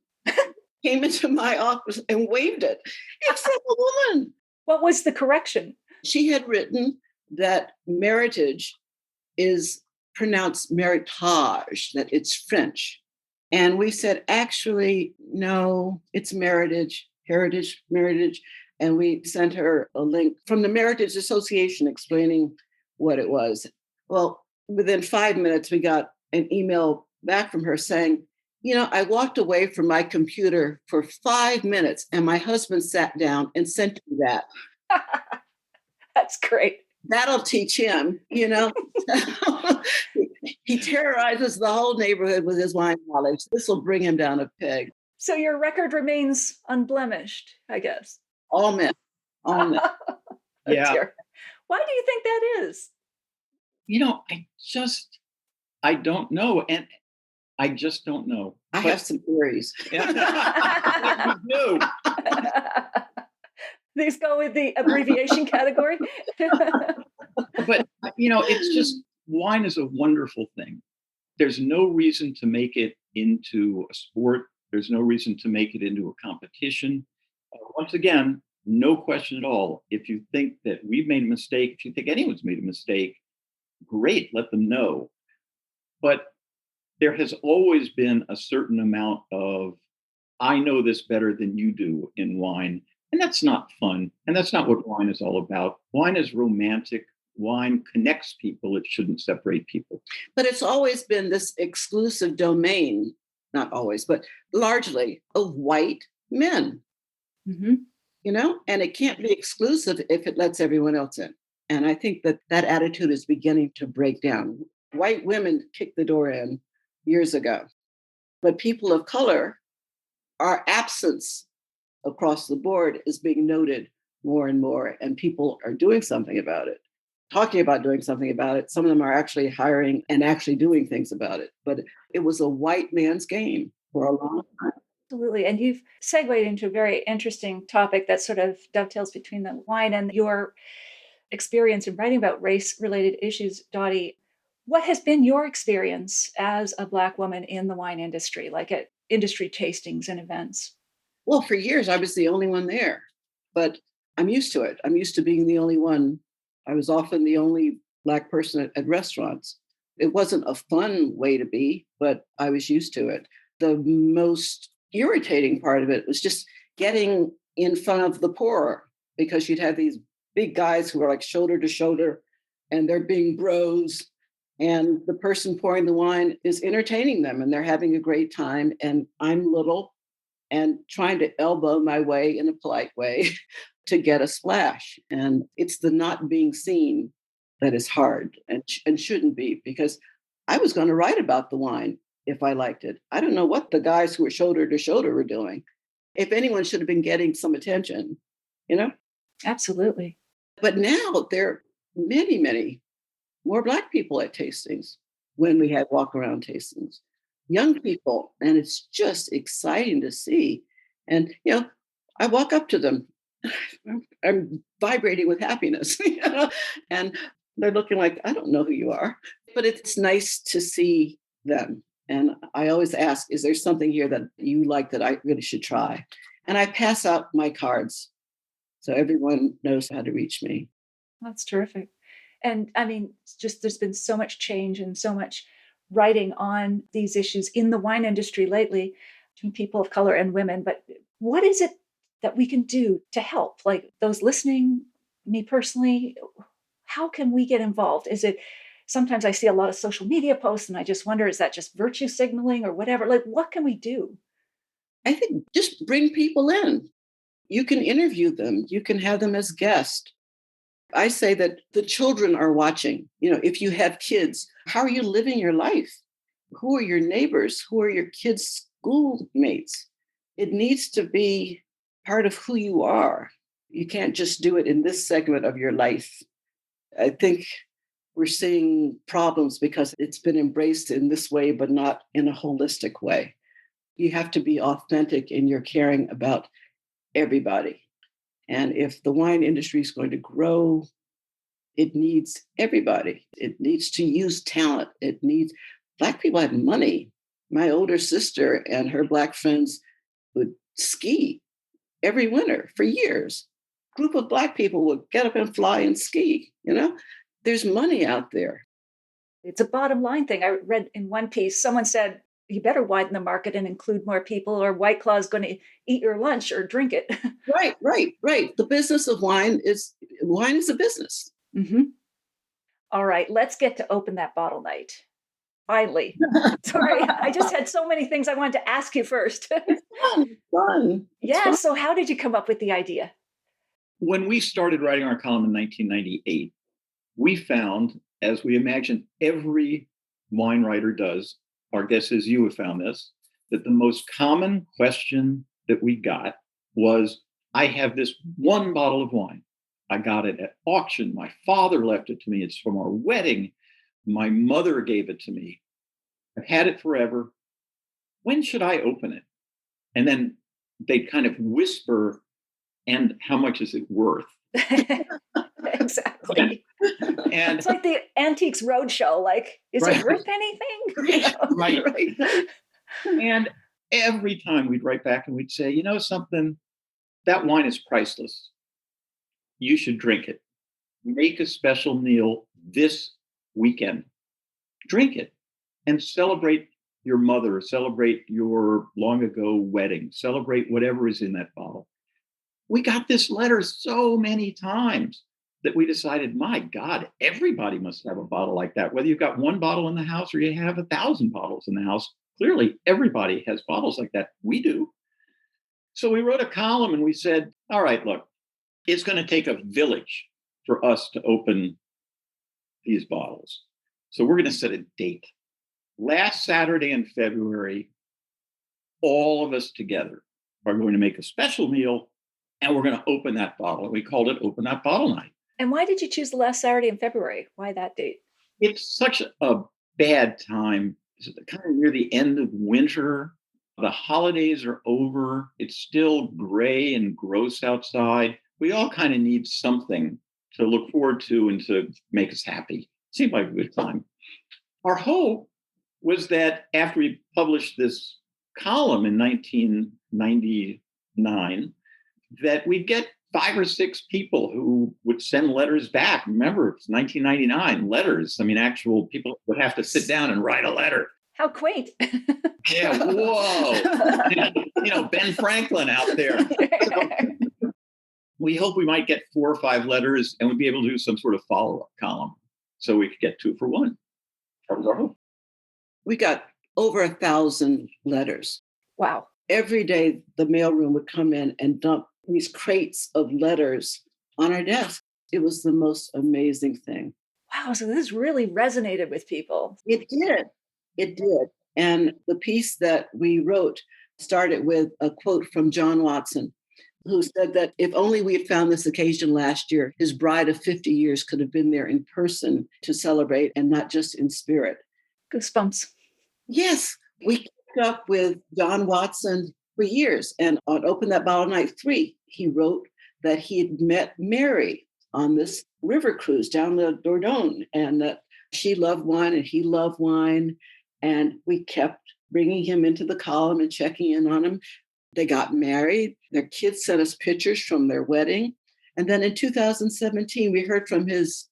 came into my office and waved it. It's from a woman. What was the correction? She had written that meritage is pronounced meritage, that it's French. And we said, actually, no, it's meritage, meritage. And we sent her a link from the Meritage Association explaining what it was. Well, within 5 minutes, we got an email back from her saying, I walked away from my computer for 5 minutes and my husband sat down and sent me that. That's great. That'll teach him, He terrorizes the whole neighborhood with his wine knowledge. This will bring him down a peg. So your record remains unblemished, I guess. All men. Yeah. Why do you think that is? I don't know. And I just don't know. I have some theories. Yeah. You do. These go with the abbreviation category. But, it's just, wine is a wonderful thing. there's no reason to make it into a sport. There's no reason to make it into a competition. Once again, no question at all. If you think that we've made a mistake, if you think anyone's made a mistake, great, let them know. But there has always been a certain amount of, I know this better than you do in wine. And that's not fun. And that's not what wine is all about. Wine is romantic. Wine connects people. It shouldn't separate people. But it's always been this exclusive domain, not always, but largely of white men, Mm-hmm. and it can't be exclusive if it lets everyone else in. And I think that that attitude is beginning to break down. White women kicked the door in years ago, but people of color, our absence across the board is being noted more and more, and people are doing something about it, talking about doing something about it. Some of them are actually hiring and actually doing things about it. But it was a white man's game for a long time. Absolutely. And you've segued into a very interesting topic that sort of dovetails between the wine and your experience in writing about race-related issues, Dottie. What has been your experience as a Black woman in the wine industry, like at industry tastings and events? Well, for years, I was the only one there, but I'm used to it. I'm used to being the only one. I was often the only Black person at restaurants. It wasn't a fun way to be, but I was used to it. The most irritating part of it was just getting in front of the pourer, because you'd have these big guys who are like shoulder to shoulder, and they're being bros, and the person pouring the wine is entertaining them and they're having a great time. And I'm little and trying to elbow my way in a polite way to get a splash. And it's the not being seen that is hard and shouldn't be, because I was going to write about the wine if I liked it. I don't know what the guys who were shoulder to shoulder were doing. If anyone should have been getting some attention, Absolutely. But now there are many, many more Black people at tastings when we had walk around tastings, young people. And it's just exciting to see. And, I walk up to them. I'm vibrating with happiness, and they're looking like, I don't know who you are. But it's nice to see them. And I always ask, is there something here that you like that I really should try? And I pass out my cards so everyone knows how to reach me. That's terrific. And I mean, it's just there's been so much change and so much writing on these issues in the wine industry lately between people of color and women. But what is it that we can do to help? Like those listening, me personally, how can we get involved? Is it sometimes I see a lot of social media posts and I just wonder, is that just virtue signaling or whatever? Like, what can we do? I think just bring people in. You can interview them. You can have them as guests. I say that the children are watching. If you have kids, how are you living your life? Who are your neighbors? Who are your kids' schoolmates? It needs to be part of who you are. You can't just do it in this segment of your life. I think we're seeing problems because it's been embraced in this way, but not in a holistic way. You have to be authentic in your caring about everybody. And if the wine industry is going to grow, it needs everybody. It needs to use talent. Black people have money. My older sister and her Black friends would ski every winter for years. A group of Black people would get up and fly and ski. There's money out there. It's a bottom line thing. I read in one piece, someone said, you better widen the market and include more people, or White Claw is going to eat your lunch or drink it. Right. The business of wine is a business. Mm-hmm. All right, let's get to open that bottle night. Finally. Sorry, I just had so many things I wanted to ask you first. It's fun. Yeah, so how did you come up with the idea? When we started writing our column in 1998, we found, as we imagine every wine writer does, our guess is you have found this, that the most common question that we got was, I have this one bottle of wine. I got it at auction. My father left it to me. It's from our wedding. My mother gave it to me. I've had it forever. When should I open it? And then they'd kind of whisper, and how much is it worth? Exactly. And It's like the Antiques Roadshow. Like, is Right. it worth anything? right. And every time we'd write back and we'd say, you know something, that wine is priceless. You should drink it. Make a special meal this weekend. Drink it and celebrate your mother, celebrate your long ago wedding, celebrate whatever is in that bottle. We got this letter so many times that we decided, my God, everybody must have a bottle like that. Whether you've got one bottle in the house or you have 1,000 bottles in the house, clearly everybody has bottles like that. We do. So we wrote a column and we said, all right, look, it's going to take a village for us to open these bottles. So we're going to set a date. Last Saturday in February, all of us together are going to make a special meal and we're going to open that bottle. We called it Open That Bottle Night. And why did you choose the last Saturday in February? Why that date? It's such a bad time. It's kind of near the end of winter. The holidays are over. It's still gray and gross outside. We all kind of need something to look forward to and to make us happy. Seemed like a good time. Our hope was that after we published this column in 1999, that we'd get 5 or 6 people who would send letters back. Remember, it's 1999, letters. I mean, actual people would have to sit down and write a letter. How quaint. Yeah, whoa. Ben Franklin out there. So we hope we might get 4 or 5 letters and we'd be able to do some sort of follow-up column so we could get 2 for 1. That was our hope. We got over 1,000 letters. Wow. Every day, the mailroom would come in and dump these crates of letters on our desk. It was the most amazing thing. Wow. So this really resonated with people. It did. It did. And the piece that we wrote started with a quote from John Watson, who said that if only we had found this occasion last year, his bride of 50 years could have been there in person to celebrate and not just in spirit. Goosebumps. Yes, we kept up with John Watson for years. And on Open That Bottle Night 3, he wrote that he had met Mary on this river cruise down the Dordogne and that she loved wine and he loved wine. And we kept bringing him into the column and checking in on him. They got married. Their kids sent us pictures from their wedding. And then in 2017, we heard from his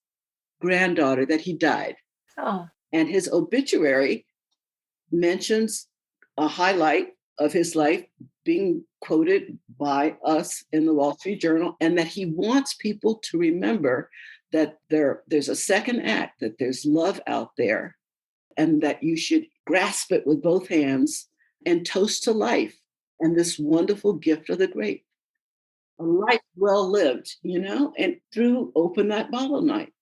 granddaughter that he died. Oh. And his obituary mentions a highlight of his life being quoted by us in the Wall Street Journal, and that he wants people to remember that there's a second act, that there's love out there, and that you should grasp it with both hands and toast to life and this wonderful gift of the grape. A life well lived, and through Open That Bottle Night.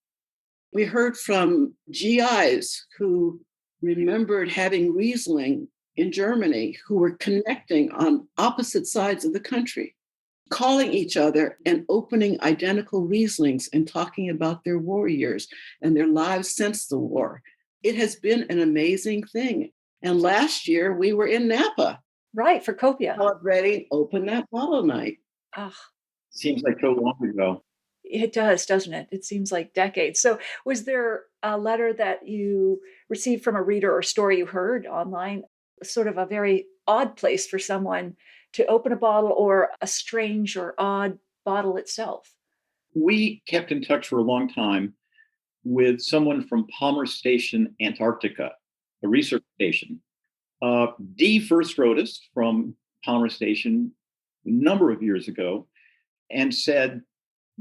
We heard from GIs who remembered having Riesling in Germany, who were connecting on opposite sides of the country, calling each other and opening identical Rieslings and talking about their war years and their lives since the war. It has been an amazing thing. And last year we were in Napa. Right, for Copia. Celebrating Open That Bottle Night. Oh. Seems like so long ago. It does, doesn't it? It seems like decades. So was there a letter that you received from a reader or story you heard online? Sort of a very odd place for someone to open a bottle, or a strange or odd bottle itself? We kept in touch for a long time with someone from Palmer Station, Antarctica, a research station. Dee first wrote us from Palmer Station a number of years ago and said,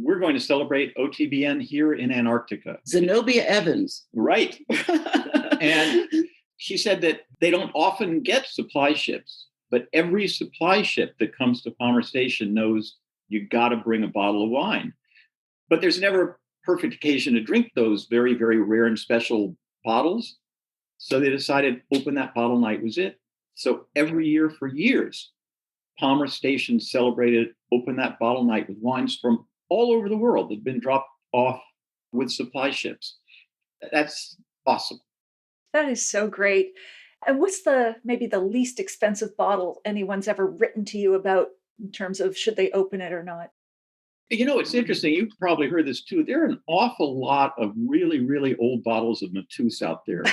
we're going to celebrate OTBN here in Antarctica. Zenobia Evans. Right. And she said that they don't often get supply ships, but every supply ship that comes to Palmer Station knows you got to bring a bottle of wine. But there's never a perfect occasion to drink those very, very rare and special bottles. So they decided Open That Bottle Night was it. So every year for years, Palmer Station celebrated Open That Bottle Night with wines from all over the world that had been dropped off with supply ships. That's awesome. That is so great. And what's maybe the least expensive bottle anyone's ever written to you about in terms of should they open it or not? It's interesting. You've probably heard this too. There are an awful lot of really, really old bottles of Matus out there.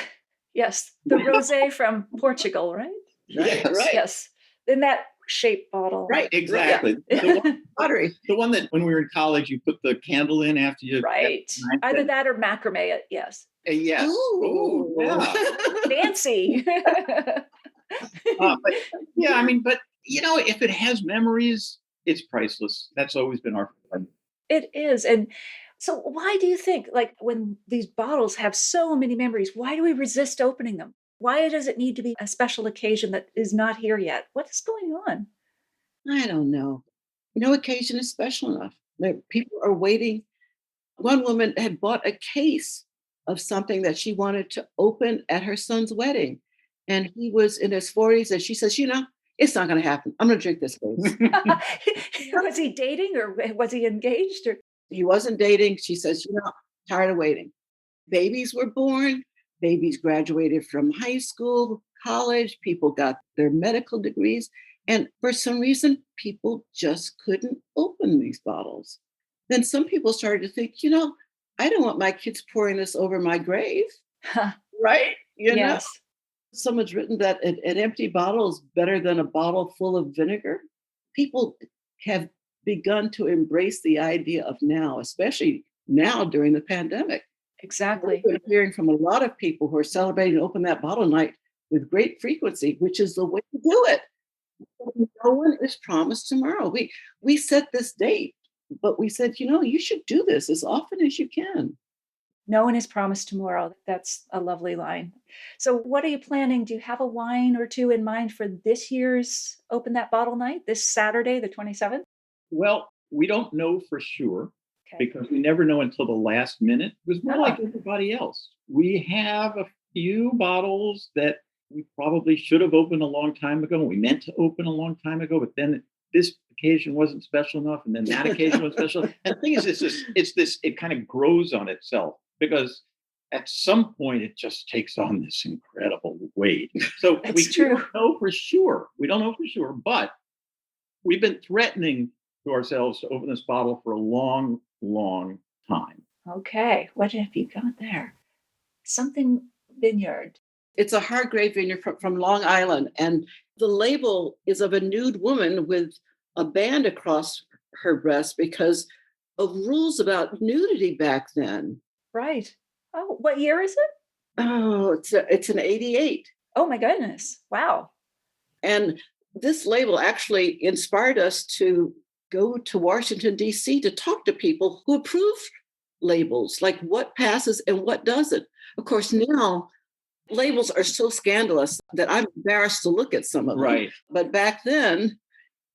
Yes, the rosé from Portugal, right? Yes. Right. Yes, in that shape bottle. Right. Exactly. Yeah. Pottery. The one that when we were in college, you put the candle in after you. Right. Either that or macrame it. Yes. Yes. Ooh. Ooh, yeah. Fancy. But yeah, but if it has memories, it's priceless. That's always been our fun. It is. And so why do you think, like, when these bottles have so many memories, why do we resist opening them? Why does it need to be a special occasion that is not here yet? What is going on? I don't know. No occasion is special enough. People are waiting. One woman had bought a case of something that she wanted to open at her son's wedding. And he was in his 40s. And she says, it's not going to happen. I'm going to drink this case. Was he dating or was he engaged? Or He wasn't dating. She says, tired of waiting. Babies were born. Babies graduated from high school, college. People got their medical degrees. And for some reason, people just couldn't open these bottles. Then some people started to think, I don't want my kids pouring this over my grave. Right? Yes. Someone's written that an empty bottle is better than a bottle full of vinegar. People have begun to embrace the idea of now, especially now during the pandemic. Exactly. We're hearing from a lot of people who are celebrating Open That Bottle Night with great frequency, which is the way to do it. No one is promised tomorrow. We set this date, but we said, you should do this as often as you can. No one is promised tomorrow. That's a lovely line. So what are you planning? Do you have a wine or two in mind for this year's Open That Bottle Night, this Saturday, the 27th? Well, we don't know for sure Okay. because we never know until the last minute. It was more like everybody else. We have a few bottles that we probably should have opened a long time ago. We meant to open a long time ago, but then this occasion wasn't special enough, and then that occasion was special. And the thing is, it kind of grows on itself because at some point it just takes on this incredible weight. So we don't know for sure. We don't know for sure, but we've been threatening to ourselves to open this bottle for a long, long time. Okay. What have you got there? Something vineyard. It's a Hargrave vineyard from Long Island. And the label is of a nude woman with a band across her breast because of rules about nudity back then. Right. Oh, what year is it? Oh, it's an 88. Oh, my goodness. Wow. And this label actually inspired us to go to Washington, D.C. to talk to people who approve labels, like what passes and what doesn't. Of course, now labels are so scandalous that I'm embarrassed to look at some of them. Right. But back then,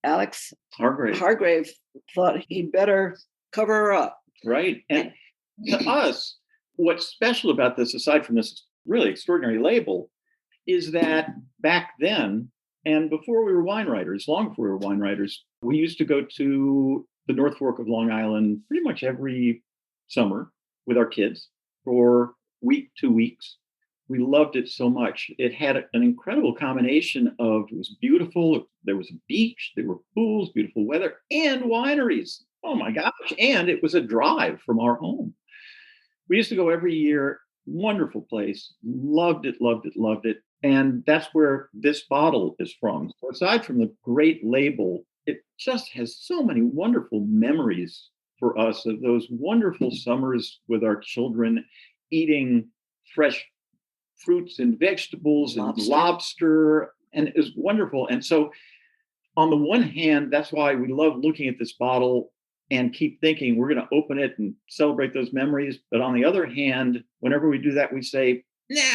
Alex Hargrave thought he'd better cover her up. Right. And to us, what's special about this, aside from this really extraordinary label, is that back then, and before we were wine writers, long before we were wine writers, we used to go to the North Fork of Long Island pretty much every summer with our kids for week, 2 weeks. We loved it so much. It had an incredible combination of, it was beautiful. There was a beach, there were pools, beautiful weather, and wineries. Oh my gosh. And it was a drive from our home. We used to go every year. Wonderful place. Loved it, loved it, loved it. And that's where this bottle is from. So aside from the great label, it just has so many wonderful memories for us of those wonderful summers with our children eating fresh fruits and vegetables and lobster. And it was wonderful. And so on the one hand, that's why we love looking at this bottle and keep thinking we're going to open it and celebrate those memories. But on the other hand, whenever we do that, we say,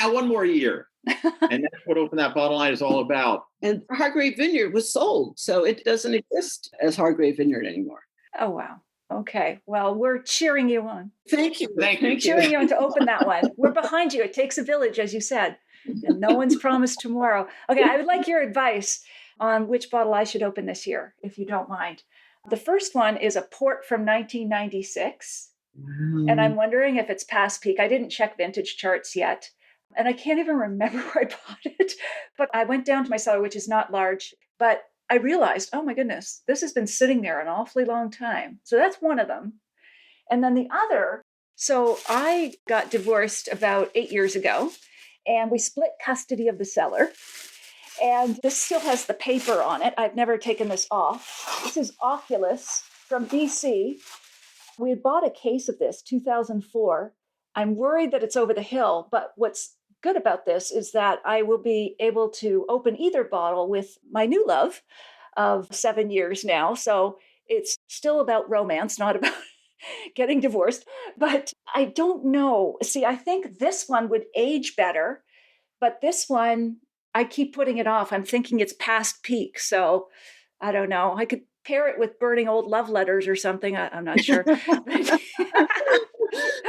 one more year. And that's what Open That Bottle Night is all about. And Hargrave Vineyard was sold, so it doesn't exist as Hargrave Vineyard anymore. Oh, wow. Okay. Well, we're cheering you on. Thank you. Thank Cheering you on to open that one. We're behind you. It takes a village, as you said. And no one's promised tomorrow. Okay. I would like your advice on which bottle I should open this year, if you don't mind. The first one is a port from 1996. And I'm wondering if it's past peak. I didn't check vintage charts yet. And I can't even remember where I bought it. But I went down to my cellar, which is not large. But I realized, oh my goodness, this has been sitting there an awfully long time. So that's one of them. And then the other, so I got divorced about 8 years ago, and we split custody of the cellar. And this still has the paper on it. I've never taken this off. This is Oculus from BC. We had bought a case of this, 2004. I'm worried that it's over the hill, but what's good about this is that I will be able to open either bottle with my new love of 7 years now. So it's still about romance, not about getting divorced. But I don't know. See, I think this one would age better, but this one, I keep putting it off. I'm thinking it's past peak. So I don't know. I could pair it with burning old love letters or something. I'm not sure.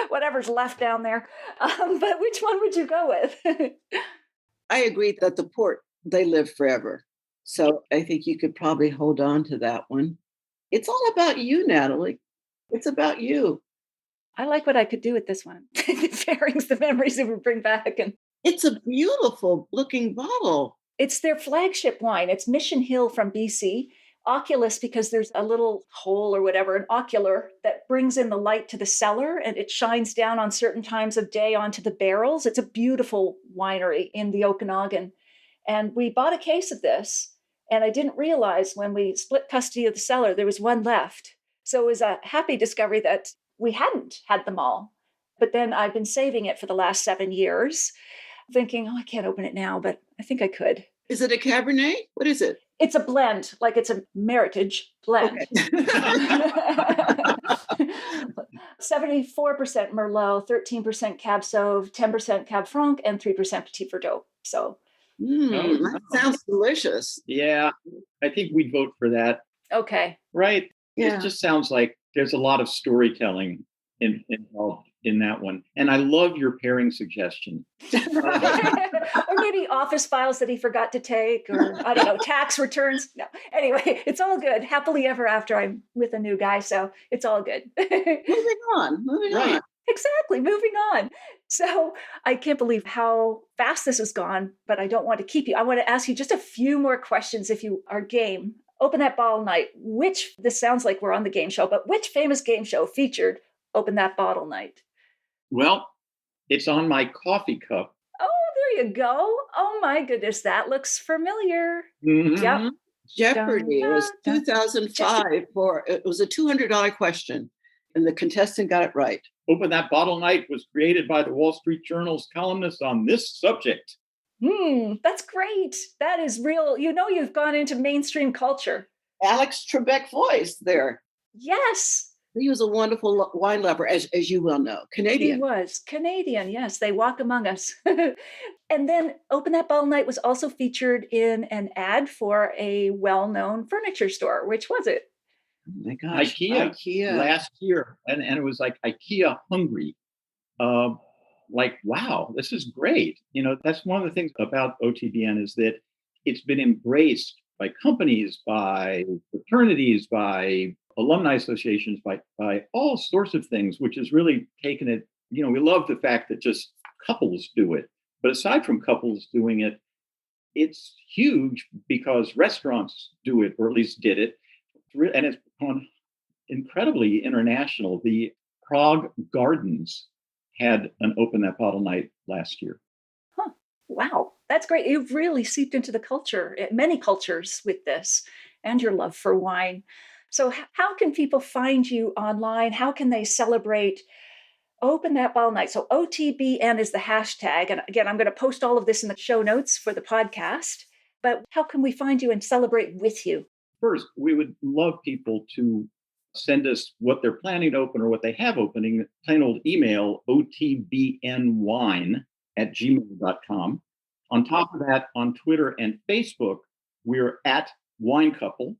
Whatever's left down there. But which one would you go with? I agree that the port, they live forever. So I think you could probably hold on to that one. It's all about you, Natalie. It's about you. I like what I could do with this one. The pairings, the memories it would bring back. And it's a beautiful looking bottle. It's their flagship wine. It's Mission Hill from BC. Oculus, because there's a little hole or whatever, an ocular that brings in the light to the cellar, and it shines down on certain times of day onto the barrels. It's a beautiful winery in the Okanagan. And we bought a case of this, and I didn't realize when we split custody of the cellar, there was one left. So it was a happy discovery that we hadn't had them all. But then I've been saving it for the last 7 years, thinking, oh, I can't open it now, but I think I could. Is it a Cabernet? What is it? It's a blend, like it's a Meritage blend. Okay. 74% Merlot, 13% Cab Sauv, 10% Cab Franc, and 3% Petit Verdot. So that sounds delicious. Yeah, I think we'd vote for that. Okay. Right. Yeah. It just sounds like there's a lot of storytelling involved in that one. And I love your pairing suggestion. Or maybe office files that he forgot to take, or I don't know, tax returns. No. Anyway, it's all good. Happily ever after, I'm with a new guy, so it's all good. Moving on. Exactly, moving on. So I can't believe how fast this has gone, but I don't want to keep you. I want to ask you just a few more questions if you are game. Open That Bottle Night. This sounds like we're on the game show, but which famous game show featured Open That Bottle Night? Well, it's on my coffee cup. Oh, there you go. Oh my goodness, that looks familiar. Mm-hmm. Yep. Jeopardy. It was 2005 it was a $200 question, and the contestant got it right. Open That Bottle Night was created by the Wall Street Journal's columnists on this subject. That's great. That is real. You know, you've gone into mainstream culture. Alex Trebek voice there. Yes. He was a wonderful wine lover, as you well know. Canadian. He was Canadian. Yes, they walk among us. And then Open That Bottle Night was also featured in an ad for a well-known furniture store. Which was it? Oh my gosh. IKEA. Last year. And it was like IKEA Hungry. Like, wow, this is great. You know, that's one of the things about OTBN is that it's been embraced by companies, by fraternities, by alumni associations, by all sorts of things, which has really taken it. You know, we love the fact that just couples do it. But aside from couples doing it, it's huge because restaurants do it, or at least did it. And it's gone incredibly international. The Prague Gardens had an Open That Bottle Night last year. Huh. Wow. That's great. You've really seeped into the culture, many cultures with this, and your love for wine. So how can people find you online? How can they celebrate Open That Bottle Night? So OTBN is the hashtag. And again, I'm going to post all of this in the show notes for the podcast. But how can we find you and celebrate with you? First, we would love people to send us what they're planning to open or what they have opening. Plain old email, otbnwine@gmail.com. On top of that, on Twitter and Facebook, we're at Wine Couple.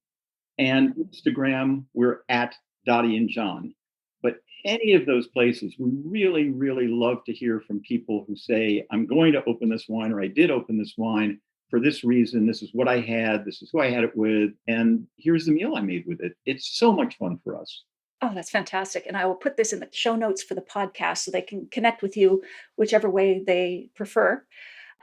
And Instagram, we're at Dottie and John. But any of those places, we really, really love to hear from people who say, I'm going to open this wine, or I did open this wine for this reason. This is what I had. This is who I had it with. And here's the meal I made with it. It's so much fun for us. Oh, that's fantastic. And I will put this in the show notes for the podcast so they can connect with you whichever way they prefer.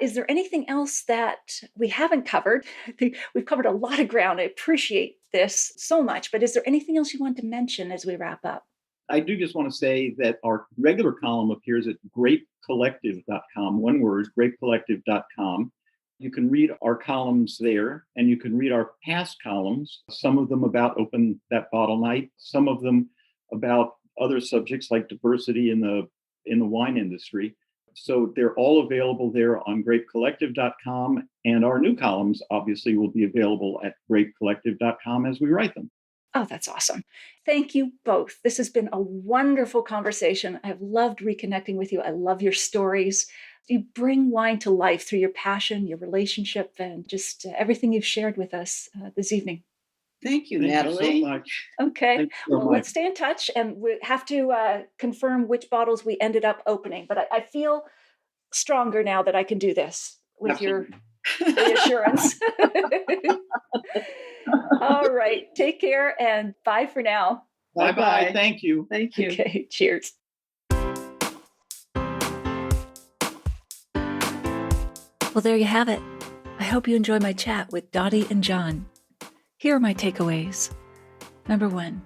Is there anything else that we haven't covered? I think we've covered a lot of ground. I appreciate this so much, but is there anything else you want to mention as we wrap up? I do just want to say that our regular column appears at grapecollective.com, one word, grapecollective.com. You can read our columns there, and you can read our past columns, some of them about Open That Bottle Night, some of them about other subjects like diversity in the wine industry. So they're all available there on grapecollective.com, and our new columns obviously will be available at grapecollective.com as we write them. Oh, that's awesome. Thank you both. This has been a wonderful conversation. I've loved reconnecting with you. I love your stories. You bring wine to life through your passion, your relationship, and just everything you've shared with us this evening. Thank you, Thank Natalie. you so much. Okay. Thank you so Well, much. let's stay in touch, and we have to confirm which bottles we ended up opening. But I feel stronger now that I can do this with your reassurance. All right. Take care and bye for now. Bye-bye. Thank you. Thank you. Okay. Cheers. Well, there you have it. I hope you enjoy my chat with Dottie and John. Here are my takeaways. Number 1,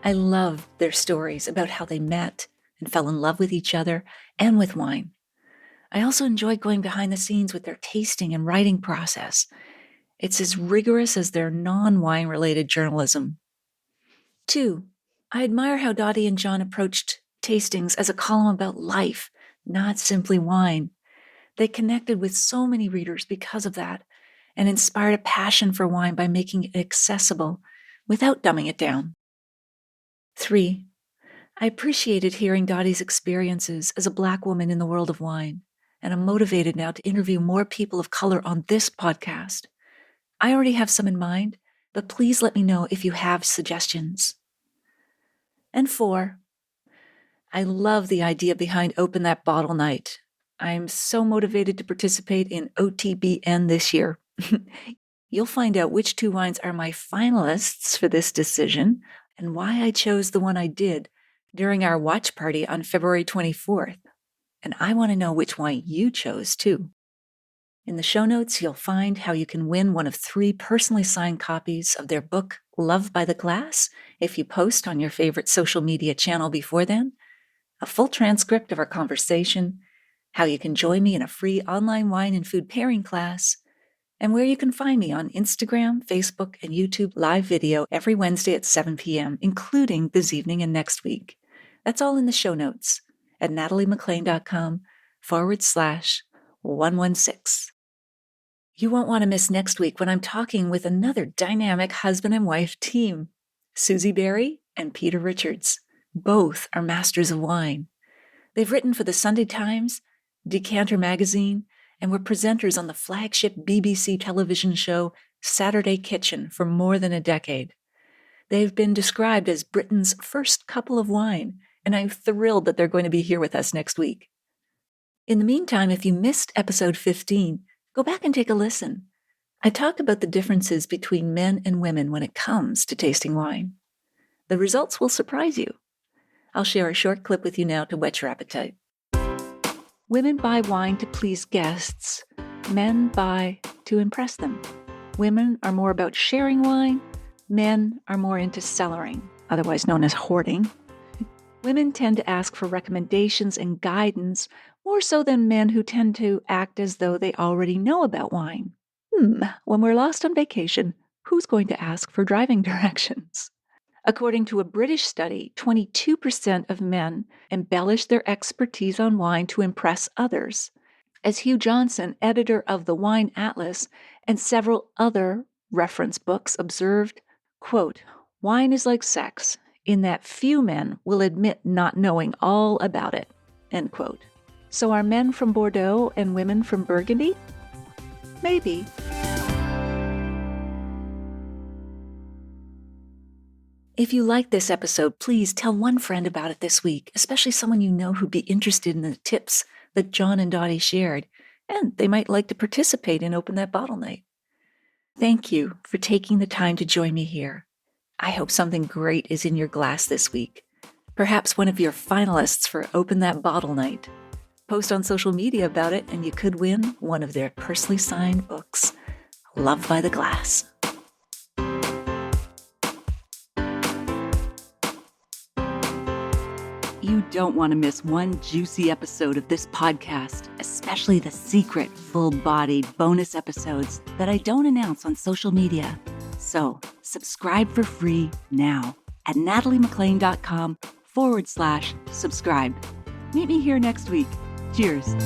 I loved their stories about how they met and fell in love with each other and with wine. I also enjoyed going behind the scenes with their tasting and writing process. It's as rigorous as their non-wine related journalism. 2, I admire how Dottie and John approached tastings as a column about life, not simply wine. They connected with so many readers because of that, and inspired a passion for wine by making it accessible without dumbing it down. 3, I appreciated hearing Dottie's experiences as a Black woman in the world of wine, and I'm motivated now to interview more people of color on this podcast. I already have some in mind, but please let me know if you have suggestions. And 4, I love the idea behind Open That Bottle Night. I'm so motivated to participate in OTBN this year. You'll find out which 2 wines are my finalists for this decision and why I chose the one I did during our watch party on February 24th. And I want to know which wine you chose too. In the show notes, you'll find how you can win one of 3 personally signed copies of their book, Love by the Glass, if you post on your favorite social media channel before then, a full transcript of our conversation, how you can join me in a free online wine and food pairing class, and where you can find me on Instagram, Facebook, and YouTube live video every Wednesday at 7 p.m., including this evening and next week. That's all in the show notes at nataliemclain.com/116. You won't want to miss next week when I'm talking with another dynamic husband and wife team, Susie Berry and Peter Richards. Both are masters of wine. They've written for the Sunday Times, Decanter Magazine, and were presenters on the flagship BBC television show Saturday Kitchen for more than a decade. They've been described as Britain's first couple of wine, and I'm thrilled that they're going to be here with us next week. In the meantime, if you missed episode 15, go back and take a listen. I talked about the differences between men and women when it comes to tasting wine. The results will surprise you. I'll share a short clip with you now to whet your appetite. Women buy wine to please guests. Men buy to impress them. Women are more about sharing wine. Men are more into cellaring, otherwise known as hoarding. Women tend to ask for recommendations and guidance more so than men who tend to act as though they already know about wine. When we're lost on vacation, who's going to ask for driving directions? According to a British study, 22% of men embellish their expertise on wine to impress others. As Hugh Johnson, editor of the Wine Atlas and several other reference books, observed, quote, "Wine is like sex, in that few men will admit not knowing all about it," end quote. So are men from Bordeaux and women from Burgundy? Maybe. If you like this episode, please tell one friend about it this week, especially someone you know who'd be interested in the tips that John and Dottie shared, and they might like to participate in Open That Bottle Night. Thank you for taking the time to join me here. I hope something great is in your glass this week. Perhaps one of your finalists for Open That Bottle Night. post on social media about it, and you could win one of their personally signed books. Love by the Glass. You don't want to miss one juicy episode of this podcast, especially the secret, full-bodied bonus episodes that I don't announce on social media. So subscribe for free now at nataliemclean.com/subscribe. Meet me here next week. Cheers.